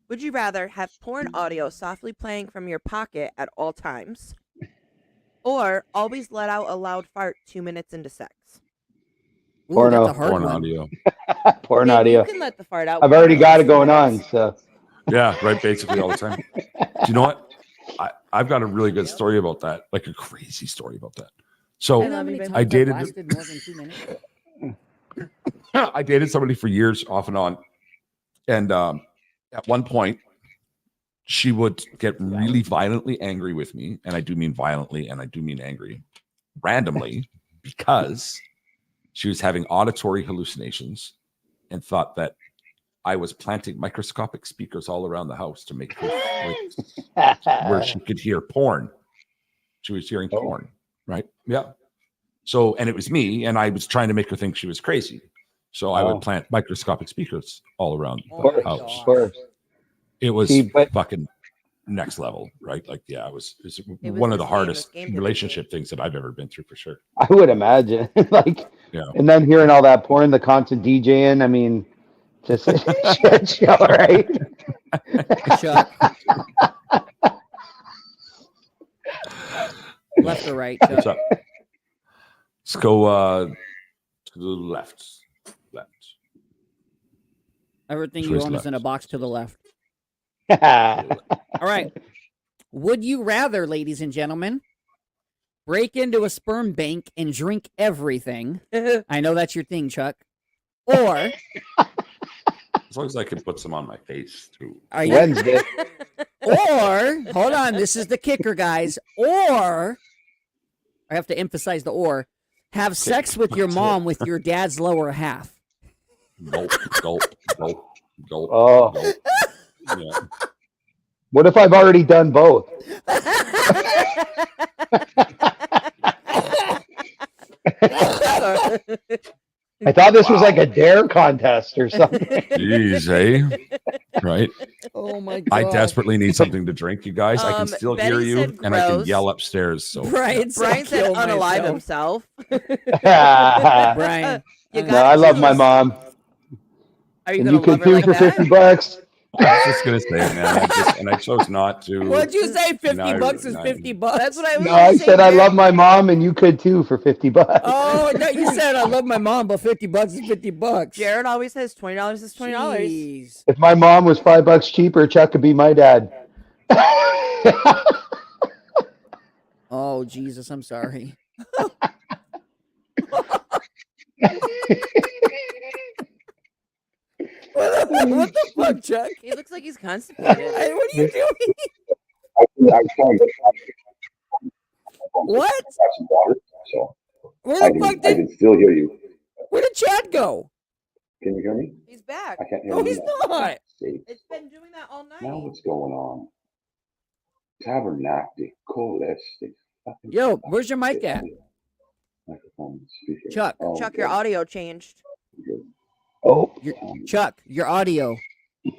Would you rather have porn audio softly playing from your pocket at all times, or always let out a loud fart 2 minutes into sex? Ooh, Porno. that's a hard Porn one. audio. Porn Babe, audio. You can let the fart out. I've already for got it 2 going on. minutes. So Yeah, right. Basically all the time. Do you know what? I've got a really good story about that, like a crazy story about that. So I love you, babe. I dated- lasted more than 2 minutes. I dated somebody for years off and on. And at one point, she would get really violently angry with me. And I do mean violently, and I do mean angry randomly. because she was having auditory hallucinations and thought that I was planting microscopic speakers all around the house to make her where she could hear porn. She was hearing porn, right? Yeah. So, and it was me, and I was trying to make her think she was crazy. So I would plant microscopic speakers all around the house. Of course. It was See, but- fucking next level, right? Like, yeah, it was was one of the this hardest game relationship things that I've ever been through, for sure. I would imagine. Like, Yeah. and then hearing all that porn, the constant DJing. I mean, just shit show, right? Chuck. Left or right, What's Chuck? up? Let's go to the left. Left. Everything Choice you own is in a left. box to the left. All right. Would you rather, ladies and gentlemen, break into a sperm bank and drink everything? I know that's your thing, Chuck. Or As long as I can put some on my face too. are you, Wednesday. or hold on, this is the kicker, guys. Or I have to emphasize the or. Have sex with your mom with your dad's lower half. Gulp, gulp, gulp, gulp. Oh. Gulp. Yeah. What if I've already done both? I thought this was like a dare contest or something. Jeez, eh? Right. Oh my god! I desperately need something to drink, you guys. I can still hear Betty you, said and I can gross. yell upstairs. So Brian Brian said kill unalive myself. himself. Brian, You No, gotta I love my choose. mom. Are you And gonna you could love her too like for that? $50. I was just gonna say, man, I chose not to. what'd you say? 50 No, bucks is no. 50 bucks. That's what I was. No, gonna I say, said I Jared. love my mom, and you could too for $50. Oh no, you said I love my mom, but 50 bucks is 50 bucks. Jared always says $20 is $20. Jeez. If my mom was $5 cheaper, Chuck could be my dad. Oh Jesus, I'm sorry. What the fuck, Chuck? He looks like he's constipated. Hey, what are you doing? I'm trying to What? have some water, so Where I the fuck can, I did can still hear you. where did Chad go? Can you hear me? He's back. I can't hear No, you. he's not. See, It's been doing that all night. now what's going on? Tabernacle, coalesce. Yo, where's your mic at? Microphone, speaker. Chuck. Oh, Chuck, your good, audio changed. good. Oh, Chuck, your audio. I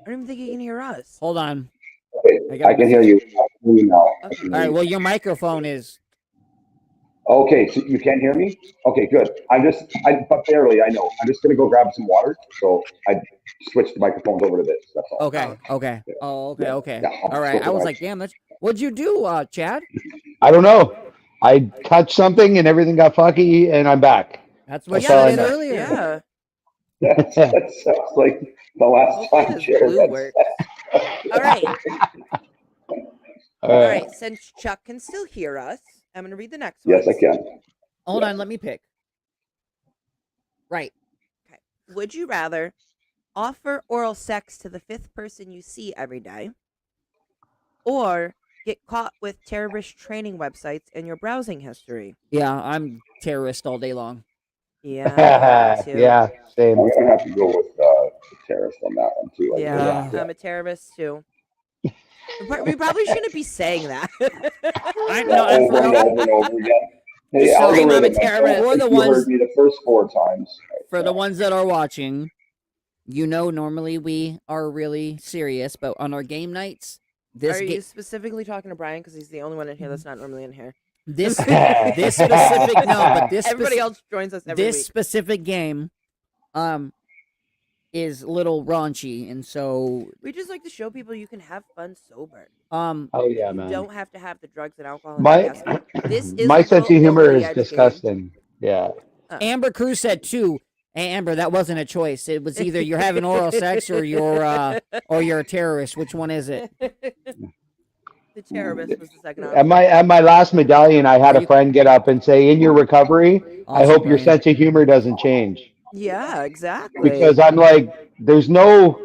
don't even think you can hear us. Hold on. Okay, I can hear you. I can hear you now. I Okay. can All hear right, you. well, your microphone is. Okay, so you can't hear me? Okay, good. But barely, I know. I'm just gonna go grab some water. So I switched the microphones over to this. That's all. Okay, okay. Oh, okay, okay. Yeah, All right, I was like, damn, that's. What'd you do, Chad? I don't know. I touched something and everything got fucky, and I'm back. That's what That's you all I did know. earlier. Yeah. That sounds like the last Hopefully time, this Jared. glue works. All right. All right. Since Chuck can still hear us, I'm going to read the next one. Yes, I can. Hold on, let me pick. Right. Would you rather offer oral sex to the fifth person you see every day, or get caught with terrorist training websites in your browsing history? Yeah, I'm terrorist all day long. Yeah. me too. Yeah, same. I'm gonna have to go with the terrorist on that one too. I Yeah, guess. I'm a terrorist too. We probably shouldn't be saying that. I Yeah, know. over and over and over again. Hey, So, I'm a algorithm, I terrorist. don't We're the think you ones- heard me the first 4 times. For the ones that are watching, you know, normally we are really serious, but on our game nights, this Are you ga- specifically talking to Brian because he's the only one in here that's not normally in here? this this specific but this Everybody speci- else joins us every this week. specific game, is a little raunchy, and so We just like to show people you can have fun sober. Oh yeah, You man. don't have to have the drugs and alcohol. And My yes, this is my a sense of little humor overly is educated. disgusting. Yeah. Amber Cruz said too. Hey, Amber, that wasn't a choice. It was either you're having oral sex or you're a terrorist. Which one is it? The terrorist was the second At option. my last medallion, I had Are a you- friend get up and say, "In your recovery, I Awesome, hope your Brian. sense of humor doesn't change." Yeah, exactly. Because I'm like, there's no,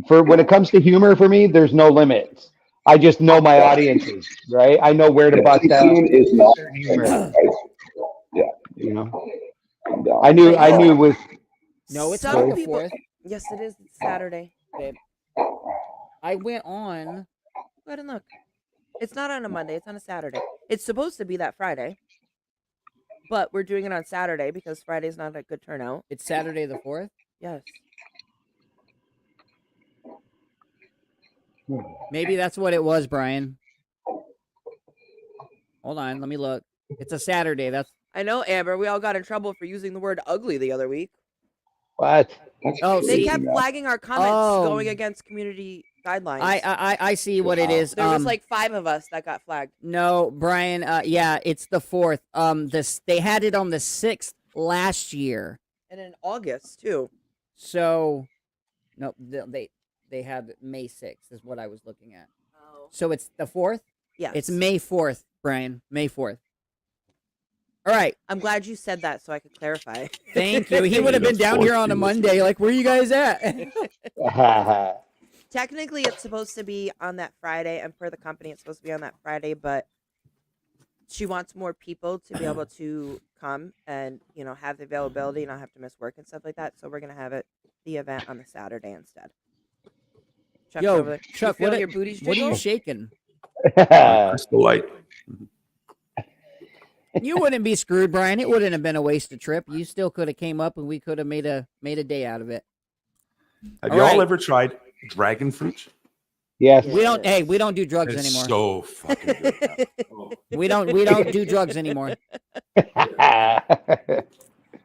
for when it comes to humor for me, there's no limits. I just know my audiences, right? I know where to bust Too out. soon is not. Humor, Yeah, you know, I'm down. I knew with No, it's Some not the people. 4th. Yes, it is. It's Saturday. Babe. I went on. Go ahead and look. It's not on a Monday. It's on a Saturday. It's supposed to be that Friday, but we're doing it on Saturday because Friday's not a good turnout. It's Saturday the 4th. Yes. Maybe that's what it was, Brian. Hold on, let me look. It's a Saturday. That's I know, Amber. We all got in trouble for using the word ugly the other week. what? That's Oh, They crazy, see- kept man. flagging our comments Oh. going against community guidelines. I see what it Wow. is. There was like 5 of us that got flagged. No, Brian. Yeah, it's the 4th. They had it on the 6th last year. And in August, too. So, no, they had May 6th is what I was looking at. Oh. So it's the 4th. Yes. It's May 4th, Brian. May 4th. All right. I'm glad you said that so I could clarify. Thank you. He would have been down here on a Monday. Like, where you guys at? Technically, it's supposed to be on that Friday, and per the company, it's supposed to be on that Friday, but she wants more people to be able to come and, have the availability and not have to miss work and stuff like that. So we're going to have the event on the Saturday instead. Chuck's over Yo, there. Chuck, you feel what your booties are you jiggle? shaking? Crystal light. You wouldn't be screwed, Brian. It wouldn't have been a wasted trip. You still could have came up, and we could have made a day out of it. Have All you all right. ever tried dragon fruit? Yes. We don't. Hey, we don't do drugs It's anymore. so fucking good. Oh. We don't do drugs anymore.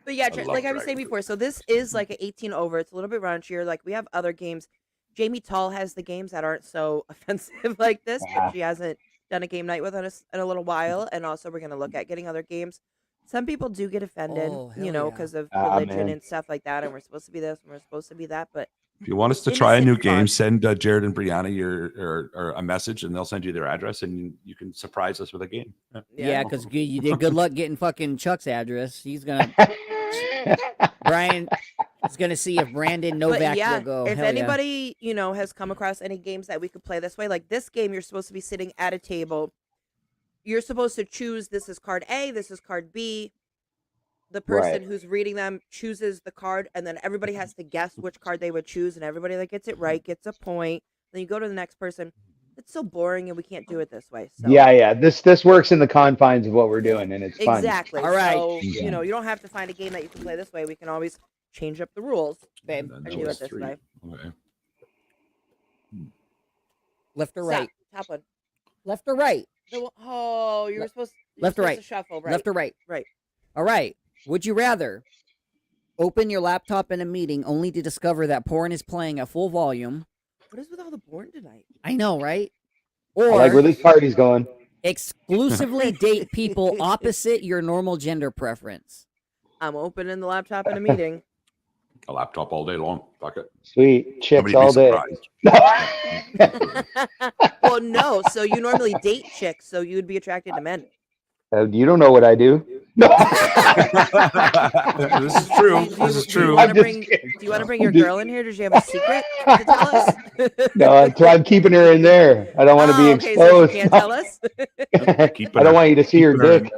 But yeah, I love like I was saying Dragon Fruit. before, so this is like an 18 over. It's a little bit raunchier. Like we have other games. Jamie Tall has the games that aren't so offensive like this, but she hasn't done a game night with us in a little while. And also, we're going to look at getting other games. Some people do get offended, Oh, hell yeah. because of Ah, religion man. and stuff like that. And we're supposed to be this and we're supposed to be that. But If you want us to try a Innocent new game, fun. send Jared and Brianna or a message, and they'll send you their address, and you can surprise us with a game. Yeah, because you did good luck getting fucking Chuck's address. He's gonna Brian is gonna see if Brandon Novak But yeah, will go. if Hell yeah. anybody, has come across any games that we could play this way, like this game, you're supposed to be sitting at a table. You're supposed to choose, this is card A, this is card B. The person Right. who's reading them chooses the card, and then everybody has to guess which card they would choose, and everybody that gets it right gets a point. Then you go to the next person. It's so boring, and we can't do it this way. So. Yeah. This works in the confines of what we're doing, and it's fun. Exactly. All right. So, Yeah. you don't have to find a game that you can play this way. We can always change up the rules. Babe, And I then do there it was this 3. way. Okay. left or Stop. right? Top one. Left or right? Oh, you were supposed Left or right? to shuffle, right? Left or right? Right. All right. Would you rather open your laptop in a meeting only to discover that porn is playing at full volume? What is with all the porn tonight? I know, right? I Or like where this party's going. exclusively date people opposite your normal gender preference? I'm opening the laptop in a meeting. A laptop all day long. Fuck it. Sweet chicks Somebody all be day. surprised. Well, no. So you normally date chicks, so you'd be attracted to men. You don't know what I do. No. This is true. This is Do you true. want I'm to just bring? kidding. Do you want to bring your I'm just- girl in here? Does she have a secret to tell us? No, that's why I'm keeping her in there. I don't want to be okay, so exposed. she can't tell us. Keep I don't want you to see her keep her dick.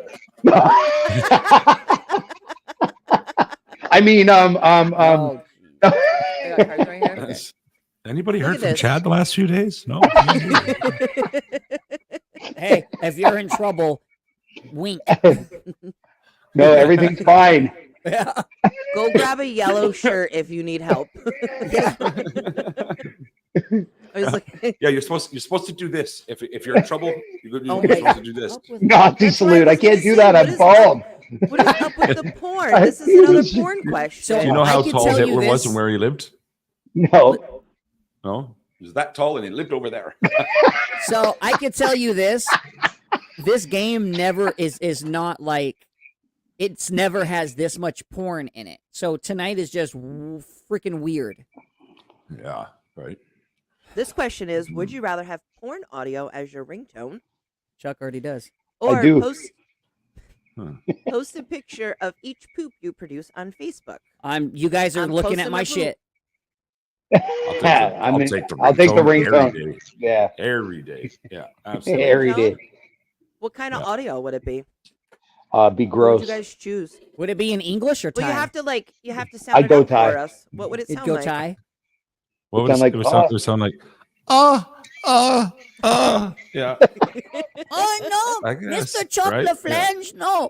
I mean, Oh, I got cards right here. Has anybody Look heard at from this. Chad the last few days? No. hey, if you're in trouble, wink. no, everything's fine. Go grab a yellow shirt if you need help. I was like, Yeah, you're supposed to do this. If you're in trouble, you're Oh supposed my to do this. Nazi That's what I salute. I was can't gonna do say. that. What I'm is bald. what is up with the porn? This is another porn question. So Do you know I how can tall tell you Hitler was this. and where he lived? No. No, he was that tall and he lived over there. So I can tell you this: this game never is not like it's never has this much porn in it. So tonight is just freaking weird. Yeah, right. This question is: would you rather have porn audio as your ringtone, Chuck already does. or do. post a picture of each poop you produce on Facebook? You guys are I'm looking at posting my my poop. shit. I'll take the I'll take the ringtone ringtone. Yeah, every day. Yeah, absolutely. every day. What kind of audio would it be? Be What would gross. you guys choose? Would it be in English or Thai? Well, you have to sound I'd it go out Thai. for us. What would it It'd sound go like? Thai. What would sound like, it would sound like? Yeah. Oh no, I guess, Mr. Chop right? the flange, no.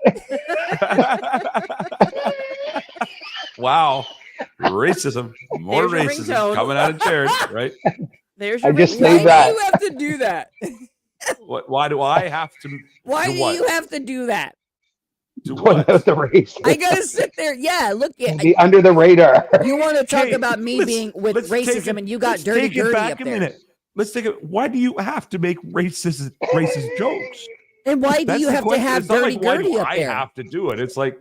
Wow. Racism. More There's your racism ringtone. coming out of Jared, right? There's I your just ringtone. say Why that. do you have to do that? Why do I have to? Why do do what? you have to do that? Do What what? the race? I gotta sit there. Yeah, look at Be under the radar. you. Want to talk Okay, about me let's- being with let's take racism, it- and you got let's dirty take it Gertie back up a there. minute. Let's take it. Why do you have to make racist jokes? And why do That's you the have to question. have It's not dirty like, why do Gertie up I there? have to do it? It's like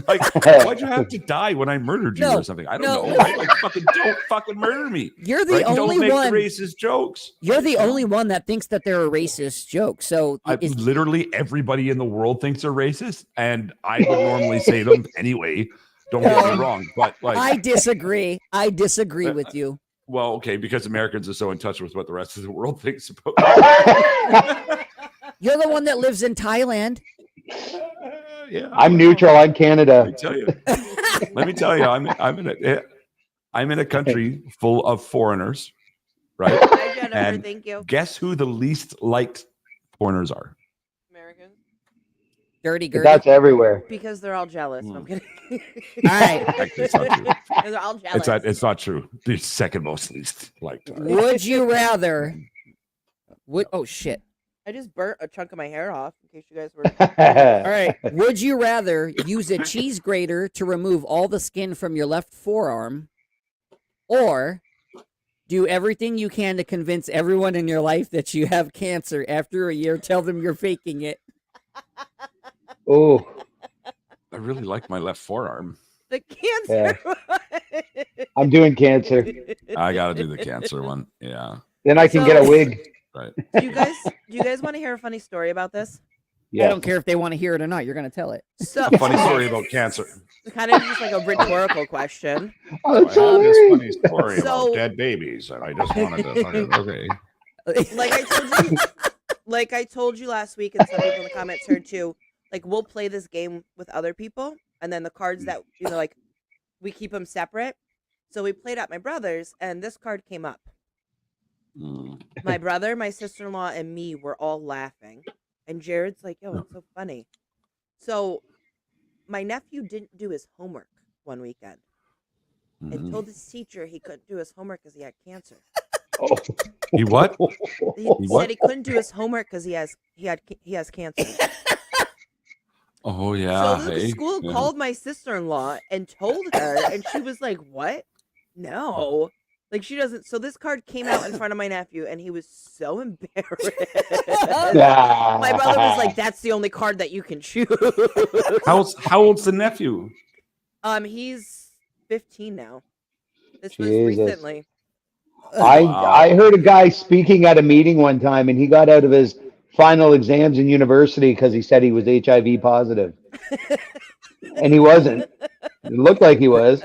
why'd you have to die when I murdered you No, or something? I don't no, know. no. Right? Like, fucking don't fucking murder me. You're the Right? Don't only make one. racist jokes. You're the only one that thinks that they're a racist joke. So Literally everybody in the world thinks they're racist, and I would normally say them anyway. Don't get me wrong, but like I disagree. I disagree with you. well, okay, because Americans are so in touch with what the rest of the world thinks about. You're the one that lives in Thailand. Yeah, I'm neutral. I'm Canada. Let me tell you, I'm in a country full of foreigners, right? Hi, Jennifer. And Thank you. guess who the least liked foreigners are? Americans. Dirty But Gertie. that's everywhere. Because they're all jealous. No, I'm kidding. All right. Actually, it's not true. They're all jealous. It's not true. The second most least liked. Would you rather? Oh shit. I just burnt a chunk of my hair off. In case you guys were. All right. Would you rather use a cheese grater to remove all the skin from your left forearm, or do everything you can to convince everyone in your life that you have cancer? After a year, tell them you're faking it. Oh, I really like my left forearm. The cancer. I'm doing cancer. I gotta do the cancer one. Yeah. Then I can get a wig. Right. Do you guys want to hear a funny story about this? I don't care if they want to hear it or not. You're going to tell it. So Funny story about cancer. kind of just like a rhetorical question. Oh, that's I have this hilarious. funny story So- about dead babies, and I just wanted to. Okay. Like I told you last week, and some people in the comments heard too. Like we'll play this game with other people, and then the cards that like we keep them separate. So we played at my brother's, and this card came up. My brother, my sister-in-law, and me were all laughing, and Jared's like, "Yo, it's so funny." So my nephew didn't do his homework one weekend, and told his teacher he couldn't do his homework because he had cancer. Oh. He what? He What? said he couldn't do his homework because he has cancer. Oh yeah. So the hey. school Yeah. called my sister-in-law and told her, and she was like, "What? No." Like she doesn't. So this card came out in front of my nephew, and he was so embarrassed. My brother was like, "That's the only card that you can choose." How old's the nephew? He's 15 now. This was Jesus. recently. I heard a guy speaking at a meeting one time, and he got out of his final exams in university because he said he was HIV positive, and he wasn't. It looked like he was,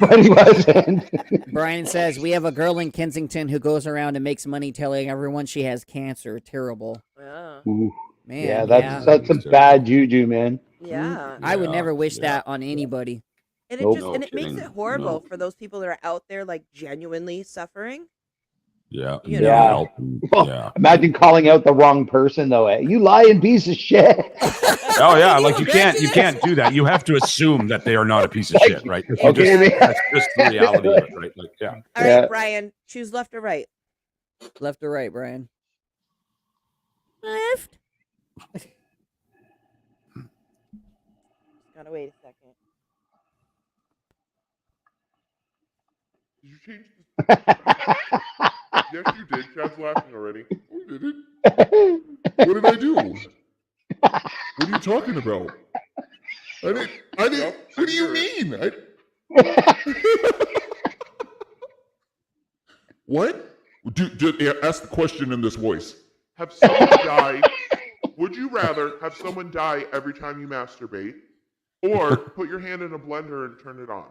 but he wasn't. Brian says, we have a girl in Kensington who goes around and makes money telling everyone she has cancer. Terrible. Yeah. Ooh, Man, yeah, that's a bad juju, man. Yeah. I would never wish that on anybody. And it Nope. just No and it makes kidding. it horrible No. for those people that are out there like genuinely suffering. Yeah. You know. Yeah. Imagine calling out the wrong person though. You lying piece of shit. Oh yeah, Can like you imagine can't do that. You have to assume that they are not a piece of shit, right? You Okay, man. that's just the reality of it, right? Like, yeah. All Yeah. right, Brian, choose left or right. Left or right, Brian? Left. Gotta wait a second. Did you change Yes, you did. Chad's laughing already. Oh, did it? What did I do? What are you talking about? I didn't. What do you mean? What? Ask the question in this voice. Have someone die? Would you rather have someone die every time you masturbate, or put your hand in a blender and turn it on?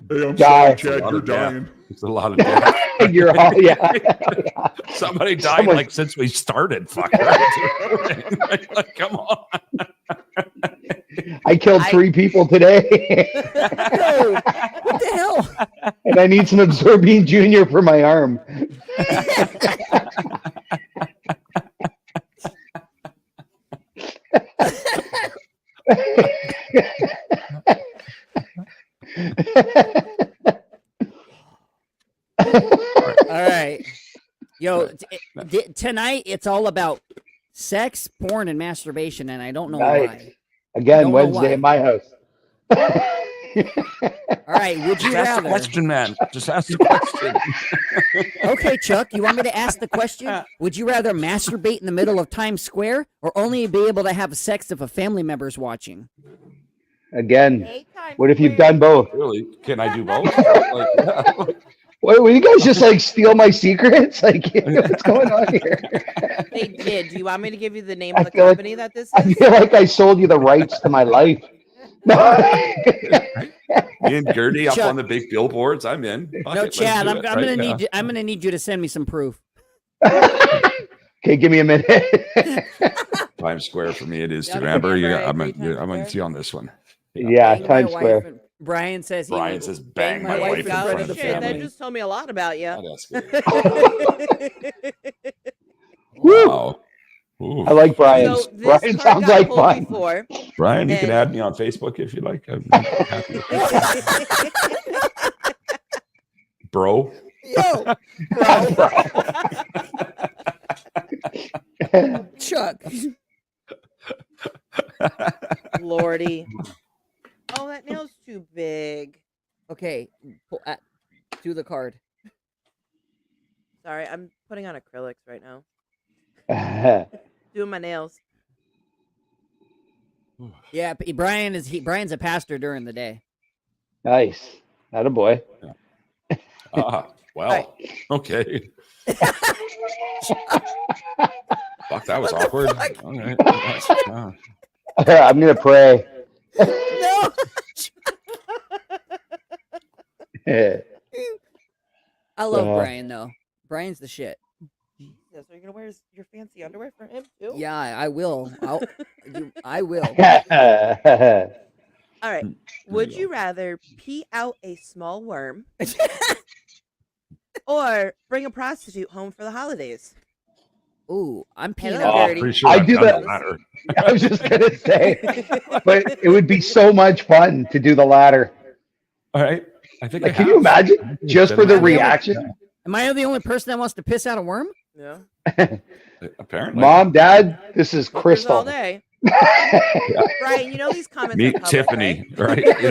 Hey, I'm Die. sorry, Chad. You're dying. It's a lot of death. You're all, yeah. Somebody died Someone- like since we started. Fuck. Like, come on. I killed 3 people today. Yo, what the hell? And I need some Absorbine Junior for my arm. All right. Yo, tonight it's all about sex, porn, and masturbation, and I don't know Nice. why. Again, Don't know Wednesday why. at my house. All right, would you Just ask the rather? question, man. Just ask the question. Okay, Chuck, you want me to ask the question? Would you rather masturbate in the middle of Times Square or only be able to have sex if a family member's watching? Again, Hey, Times what if you've Square. done both? Really? Can I do both? Like, yeah. Wait, will you guys just like steal my secrets? Like, what's going on here? They did. Do you want me to give you the name I of the feel like- company that this I is? feel like I sold you the rights to my life. Me and Gertie up Chuck. on the big billboards. I'm in. Fuck No, it, let's Chad, do I'm it, gonna right? need you. I'm gonna need you to send me some proof. Okay, give me a minute. Times Square for me it is Yeah, too. I'm Amber, Amber, you, I I'm agree, Times gonna Square. see on this one. Yeah, Bang my Times wife Square. and- Brian says he Brian would says, "Bang my wife wife in in front front of the of Shit, that family. just told me a lot about you. Oh, that's good. Woo! Wow. Ooh. I like Brian. So this Brian card sounds got like pulled fun. before. Brian, you can And- add me on Facebook if you like. I'm happy with that. Bro. Yo, Chuck. Lordy. Oh, that nail's too big. Okay, do the card. Sorry, I'm putting on acrylics right now. Nice. Doing my nails. Yeah, Brian's a pastor during the day. Not a boy. Ah, well, okay. Fuck, that was awkward. All right. Wow. I'm gonna pray. No. I love Brian though. Brian's the shit. So you're gonna wear your fancy underwear for him too? Yeah, I will. I will. All right. Would you rather pee out a small worm or bring a prostitute home for the holidays? Ooh, I'm peeing Hello, out. Gertie. Pretty sure I I've do done that. the latter. I was just gonna say, but it would be so much fun to do the latter. All right. I think Like, I can you have. imagine just for the reaction? Am I the only person that wants to piss out a worm? Yeah. Apparently. Mom, Dad, this is Hookers all Crystal. day. Brian, you know these comments are Meet public, Tiffany, right? right?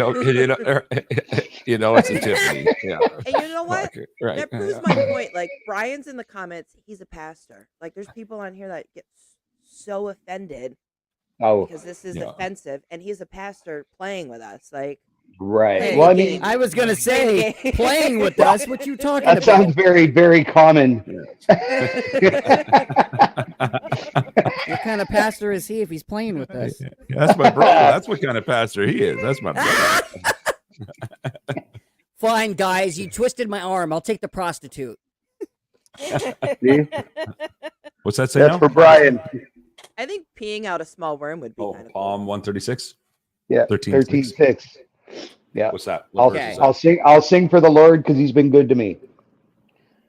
You know it's a Tiffany. Yeah. And you know what? Fuck it, right. That proves my point. Like, Brian's in the comments, he's a pastor. Like, there's people on here that get so offended Oh, because this is Yeah. offensive, and he's a pastor playing with us. Like, right. Hey, Well, I hey, mean, I was gonna say Okay. playing with us. What you talking that about? sounds very, very common. What kind of pastor is he if he's playing with us? Yeah, that's my brother. That's what kind of pastor he is. That's my brother. Fine, guys. You twisted my arm. I'll take the prostitute. See? What's that say That's now? for Brian. I think peeing out a small worm would be Oh, kind of Palm 136. Yeah, 13-6. 13-6. Yeah. What's that? What Okay. verse is that? I'll sing for the Lord because he's been good to me.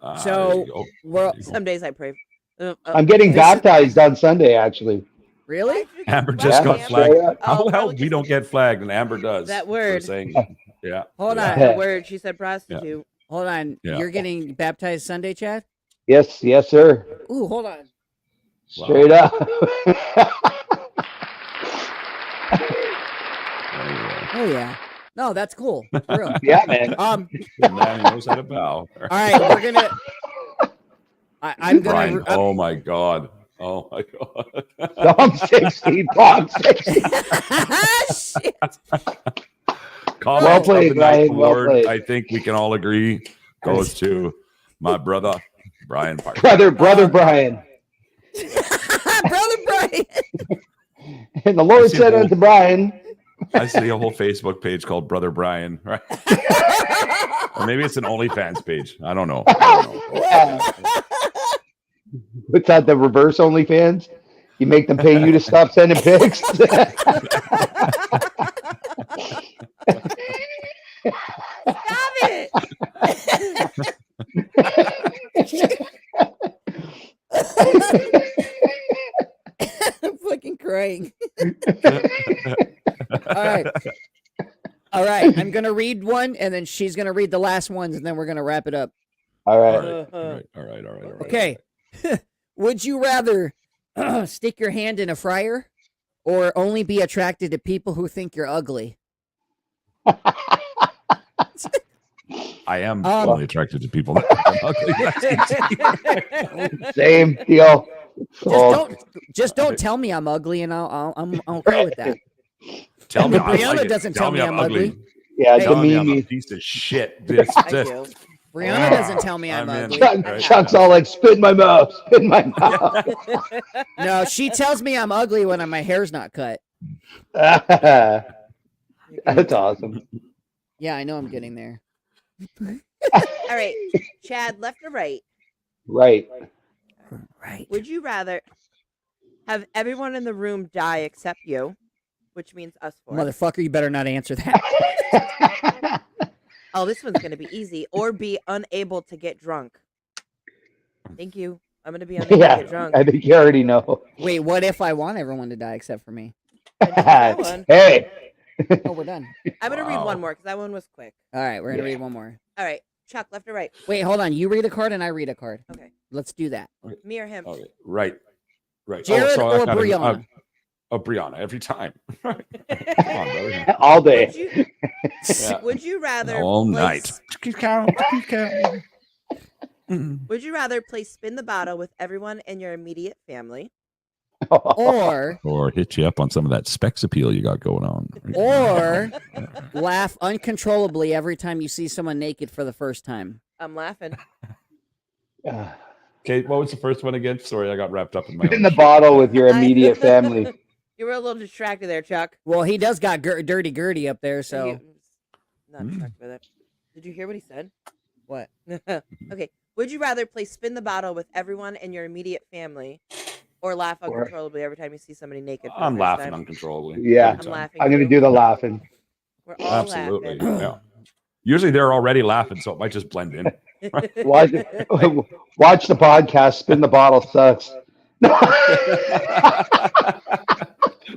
Ah, So, there you go. well, There you go. Some days I pray. I'm getting This is- baptized on Sunday, actually. Really? Amber just Yeah, got flagged. yeah. How Oh, the hell probably we don't get flagged and Amber does? That for word. saying, yeah. Hold yeah. on. The word she said prostitute. Hold on. Yeah. You're getting baptized Sunday, Chad? Yes, sir. Ooh, hold on. Straight up. Oh yeah. No, that's cool. For real. Yeah, man. The man who knows how to bow. All right, we're gonna. I'm Brian, gonna. oh my God. Oh my God. Psalm 60. Psalm 60. Shit. Comments Well of played, the night Brian, well award, played. I think we can all agree goes to my brother, Brian Parker. Brother Brian. Brother Brian. And the Lord see said a unto Brian, I see a whole Facebook page called Brother Brian, right? Or maybe it's an OnlyFans page. I don't know. What's that? The reverse OnlyFans? You make them pay you to stop sending pics. Stop it! I'm fucking crying. All right. I'm gonna read one, and then she's gonna read the last ones, and then we're gonna wrap it up. All All right. right. All right. Okay. Would you rather stick your hand in a fryer, or only be attracted to people who think you're ugly? I am only attracted to people that are ugly. Same deal. Just don't tell me I'm ugly, and I'm okay with that. Tell me, Brianna doesn't tell me I'm ugly. Yeah, Hey, Tell me I'm demean a me. piece of shit. This, I this. do. Brianna doesn't tell me I'm I'm in. ugly. Right. Chuck's all like, spit in my mouth, spit in my mouth. No, she tells me I'm ugly when my hair's not cut. That's awesome. Yeah, I know I'm getting there. All right, Chad, left or right? Right. Right. Would you rather have everyone in the room die except you, which means us four? Motherfucker, you better not answer that. Oh, this one's gonna be easy. Or be unable to get drunk. Thank you. I'm gonna be unable to get drunk. I think you already know. Wait, what if I want everyone to die except for me? Then choose that one. Hey. Oh, we're done. I'm gonna read Wow. one more because that one was quick. All right, we're gonna Yeah. read one more. All right, Chuck, left or right? Wait, hold on. You read a card and I read a card. Okay, Let's do that. me or him? Okay. Right. Jared I or gotta- Brianna? Brianna every time. Come on, brother. All Would day. you, Yeah. would you rather All play night. Keep count. Keep count. Would you rather play spin the bottle with everyone in your immediate family, Or Hit you up on some of that specs appeal you got going on. or laugh uncontrollably every time you see someone naked for the first time? I'm laughing. Okay, what was the first one again? Sorry, I got wrapped up in my in own the shit. bottle with your immediate family. You were a little distracted there, Chuck. Well, he does got dirty Gertie up there, so Not distracted by that. Did you hear what he said? what? Okay. Would you rather play spin the bottle with everyone in your immediate family, or laugh Or- uncontrollably every time you see somebody naked? For the I'm first laughing time? uncontrollably. Yeah. every I'm time. laughing. I'm going to too. do the laughing. We're all Absolutely. laughing. Yeah. Usually they're already laughing, so it might just blend in. Watch, watch the podcast. Spin the bottle sucks.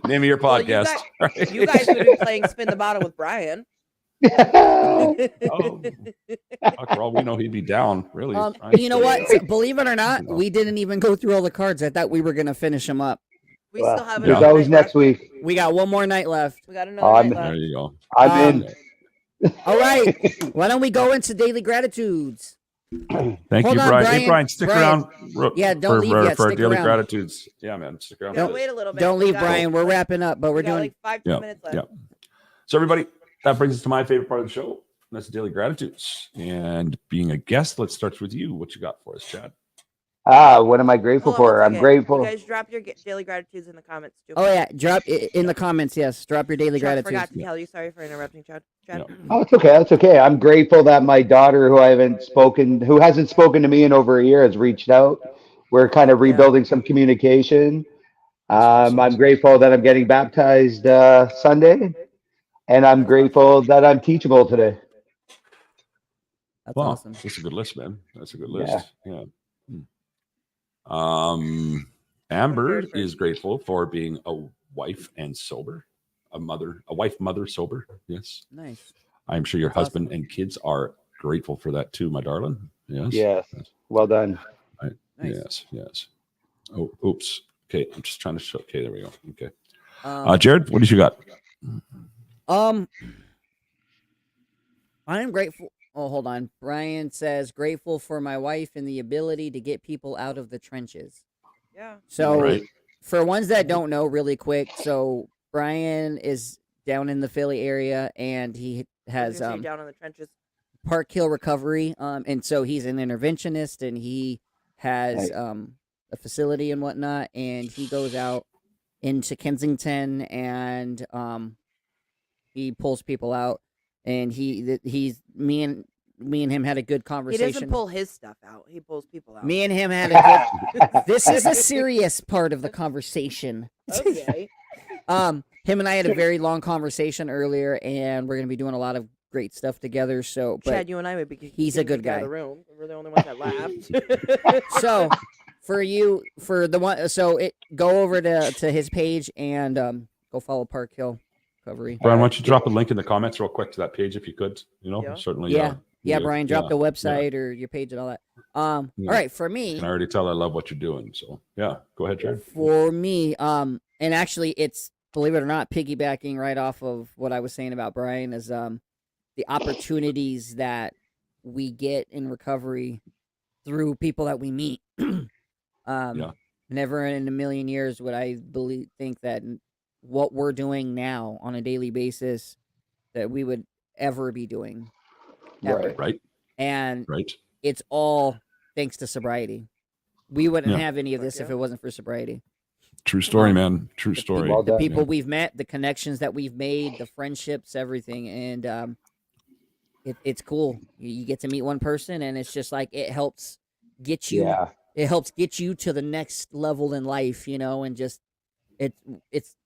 Name of your Well, podcast. you guys would be playing spin the bottle with Brian. Oh, fuck, for all we know, he'd be down. Really. You know what? Believe it or not, we didn't even go through all the cards. I thought we were gonna finish them up. We Well, still have there's another always night next left. week. We got one more night left. We got another I'm- night There left. you go. I'm in. All right. Why don't we go into daily gratitudes? Thank Hold you, on, Brian. Brian. Hey, Brian, stick Brian. around. Yeah, don't leave yet. for our Stick daily around. gratitudes. Yeah, man, stick around. Gotta for wait this. a little bit. Don't We leave, got- Brian. We're wrapping up, but we we're got doing. like 5 Yeah, minutes left. yeah. So, everybody, that brings us to my favorite part of the show. And that's the daily gratitudes. And being a guest, let's start with you. What you got for us, Chad? What am I grateful Hold on for? one I'm second. grateful. You guys drop your daily gratitudes in the comments too. Oh yeah, drop in the comments. Yes, drop your daily Chuck, gratitudes. forgot to tell you. Sorry for interrupting, Chad. Yeah. Oh, it's okay. That's okay. I'm grateful that my daughter, who hasn't spoken to me in over a year, has reached out. We're kind of rebuilding some communication. I'm grateful that I'm getting baptized Sunday, and I'm grateful that I'm teachable today. That's Wow, awesome. that's a good list, man. That's a good list. Yeah. Amber is grateful for being a wife and sober, a wife, mother, sober. Yes. Nice. I'm sure your That's husband and kids are grateful for that too, my darling. Yes. Yes. Well done. Nice. Yes. Oh, oops. Okay. I'm just trying to show. Okay. There we go. Okay. Um, Jared, what did you got? I am grateful. Oh, hold on. Brian says grateful for my wife and the ability to get people out of the trenches. Yeah. So, Right. for ones that don't know, really quick, so Brian is down in the Philly area, and he has down in the trenches. Park Hill Recovery, and so he's an interventionist, and he has a facility and whatnot, and he goes out into Kensington and He pulls people out, and he's me and him had a good He conversation. doesn't pull his stuff out. He pulls people out. Me and him had a good. This is a serious part of the conversation. Okay. Him and I had a very long conversation earlier, and we're gonna be doing a lot of great stuff together. So, but Chad, you and I would be. he's a good kicked out of guy. the room. We're the only ones that laughed. So for the one, so go over to his page and go follow Park Hill Recovery. Brian, why don't you drop a link in the comments real quick to that page if you could? Yeah. Certainly. Yeah, Brian, drop the website or your page and all that. All right, for me, I can already tell I love what you're doing. So yeah, go ahead, Jared. for me, and actually, it's, believe it or not, piggybacking right off of what I was saying about Brian is the opportunities that we get in recovery through people that we meet. Never in a million years would I think that what we're doing now on a daily basis that we would ever be doing. Ever. Right. And Right. it's all thanks to sobriety. We wouldn't Yeah. have any of this if it wasn't for sobriety. True story, man. True story. Well The done, people man. we've met, the connections that we've made, the friendships, everything. And it's cool. You get to meet one person, and it's just like it helps get you. Yeah. It helps get you to the next level in life, and just it's.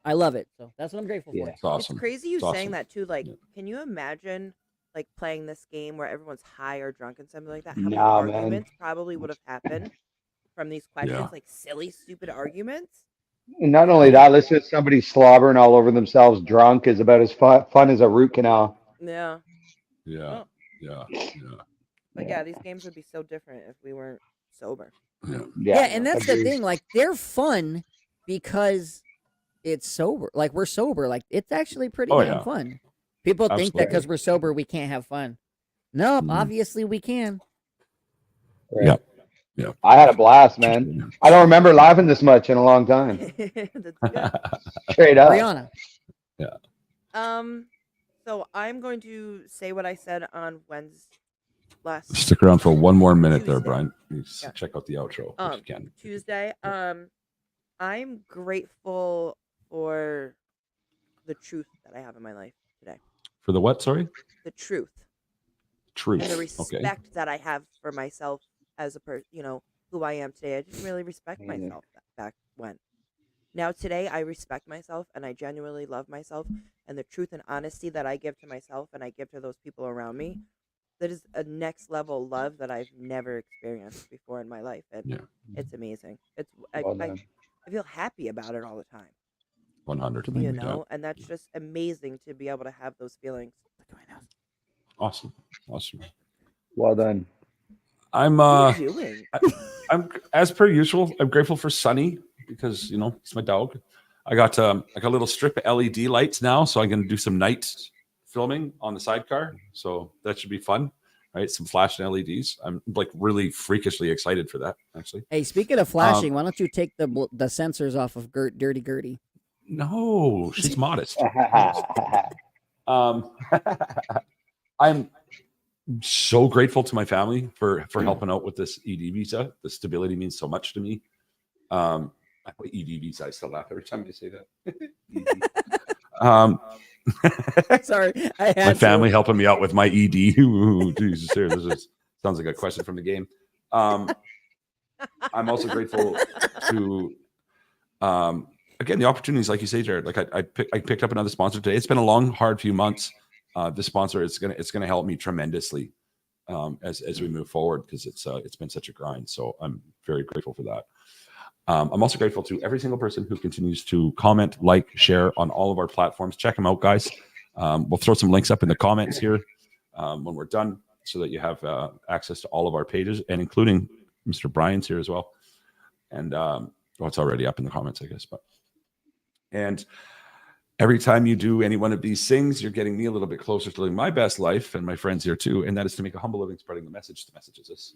I love it. So that's what I'm grateful Yeah. for. It's awesome. It's crazy you It's saying awesome. that too. Like, Yeah. can you imagine like playing this game where everyone's high or drunk and something like that? How many Nah, man. arguments probably would have happened from these questions? Yeah. Like silly, stupid arguments. And not only that, listen to somebody slobbering all over themselves drunk is about as fun as a root canal. Yeah. Yeah. Oh. Yeah. But yeah, these games would be so different if we weren't sober. Yeah, and that's the agreed. thing. Like, they're fun because it's sober. Like, we're sober. Like, it's actually pretty Oh, damn yeah. fun. People think that Absolutely. because we're sober, we can't have fun. Nope, Mhm. obviously we can. Right. Yeah. I had a blast, man. I don't remember laughing this much in a long time. That's good. Straight up. Brianna. So I'm going to say what I said on Wednesday last Stick around for one more minute there, Tuesday. Brian. You Yeah. check out the outro if you can. Tuesday. I'm grateful for the truth that I have in my life today. For the what? Sorry? The truth. Truth. And the Okay. respect that I have for myself as a person, who I am today. I didn't really respect Amazing. myself back when. Now today I respect myself and I genuinely love myself, and the truth and honesty that I give to myself and I give to those people around me, that is a next level love that I've never experienced before in my life, and Yeah. it's amazing. Well done. I feel happy about it all the time, 100. and that's just amazing to be able to have those feelings. Awesome. Awesome. Well done. I'm What are you doing? I'm as per usual. I'm grateful for Sunny because it's my dog. I got little strip of LED lights now, so I'm gonna do some night filming on the sidecar. So that should be fun, right? Some flashing LEDs. I'm like really freakishly excited for that. Actually, Hey, speaking of flashing, why don't you take the sensors off of Dirty Gertie? no, she's modest. I'm so grateful to my family for helping out with this ED visa. The stability means so much to me. ED visa, I still laugh every time you say that. Sorry, I had My to. family helping me out with my ED. Ooh, Jesus, sounds like a question from the game. I'm also grateful to again the opportunities, like you say, Jared. Like I picked up another sponsor today. It's been a long, hard few months. This sponsor it's gonna help me tremendously as we move forward because it's been such a grind. So I'm very grateful for that. I'm also grateful to every single person who continues to comment, like, share on all of our platforms. Check them out, guys. We'll throw some links up in the comments here when we're done so that you have access to all of our pages, and including Mr. Brian's here as well. And it's already up in the comments, I guess. And every time you do any one of these things, you're getting me a little bit closer to living my best life, and my friends here too. And that is to make a humble living, spreading the message. The message is this.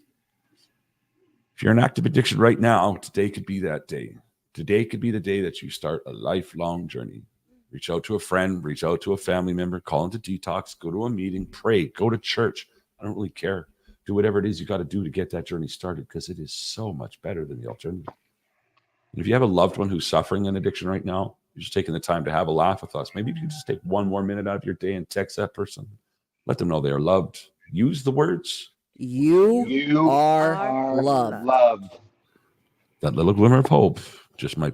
If you're in active addiction right now, today could be that day. Today could be the day that you start a lifelong journey. Reach out to a friend, reach out to a family member, call into detox, go to a meeting, pray, go to church. I don't really care. Do whatever it is you got to do to get that journey started because it is so much better than the alternative. And if you have a loved one who's suffering an addiction right now, you're just taking the time to have a laugh with us. Maybe you can just take 1 more minute out of your day and text that person. Let them know they are loved. Use the words. You are are loved. loved. That little glimmer of hope just might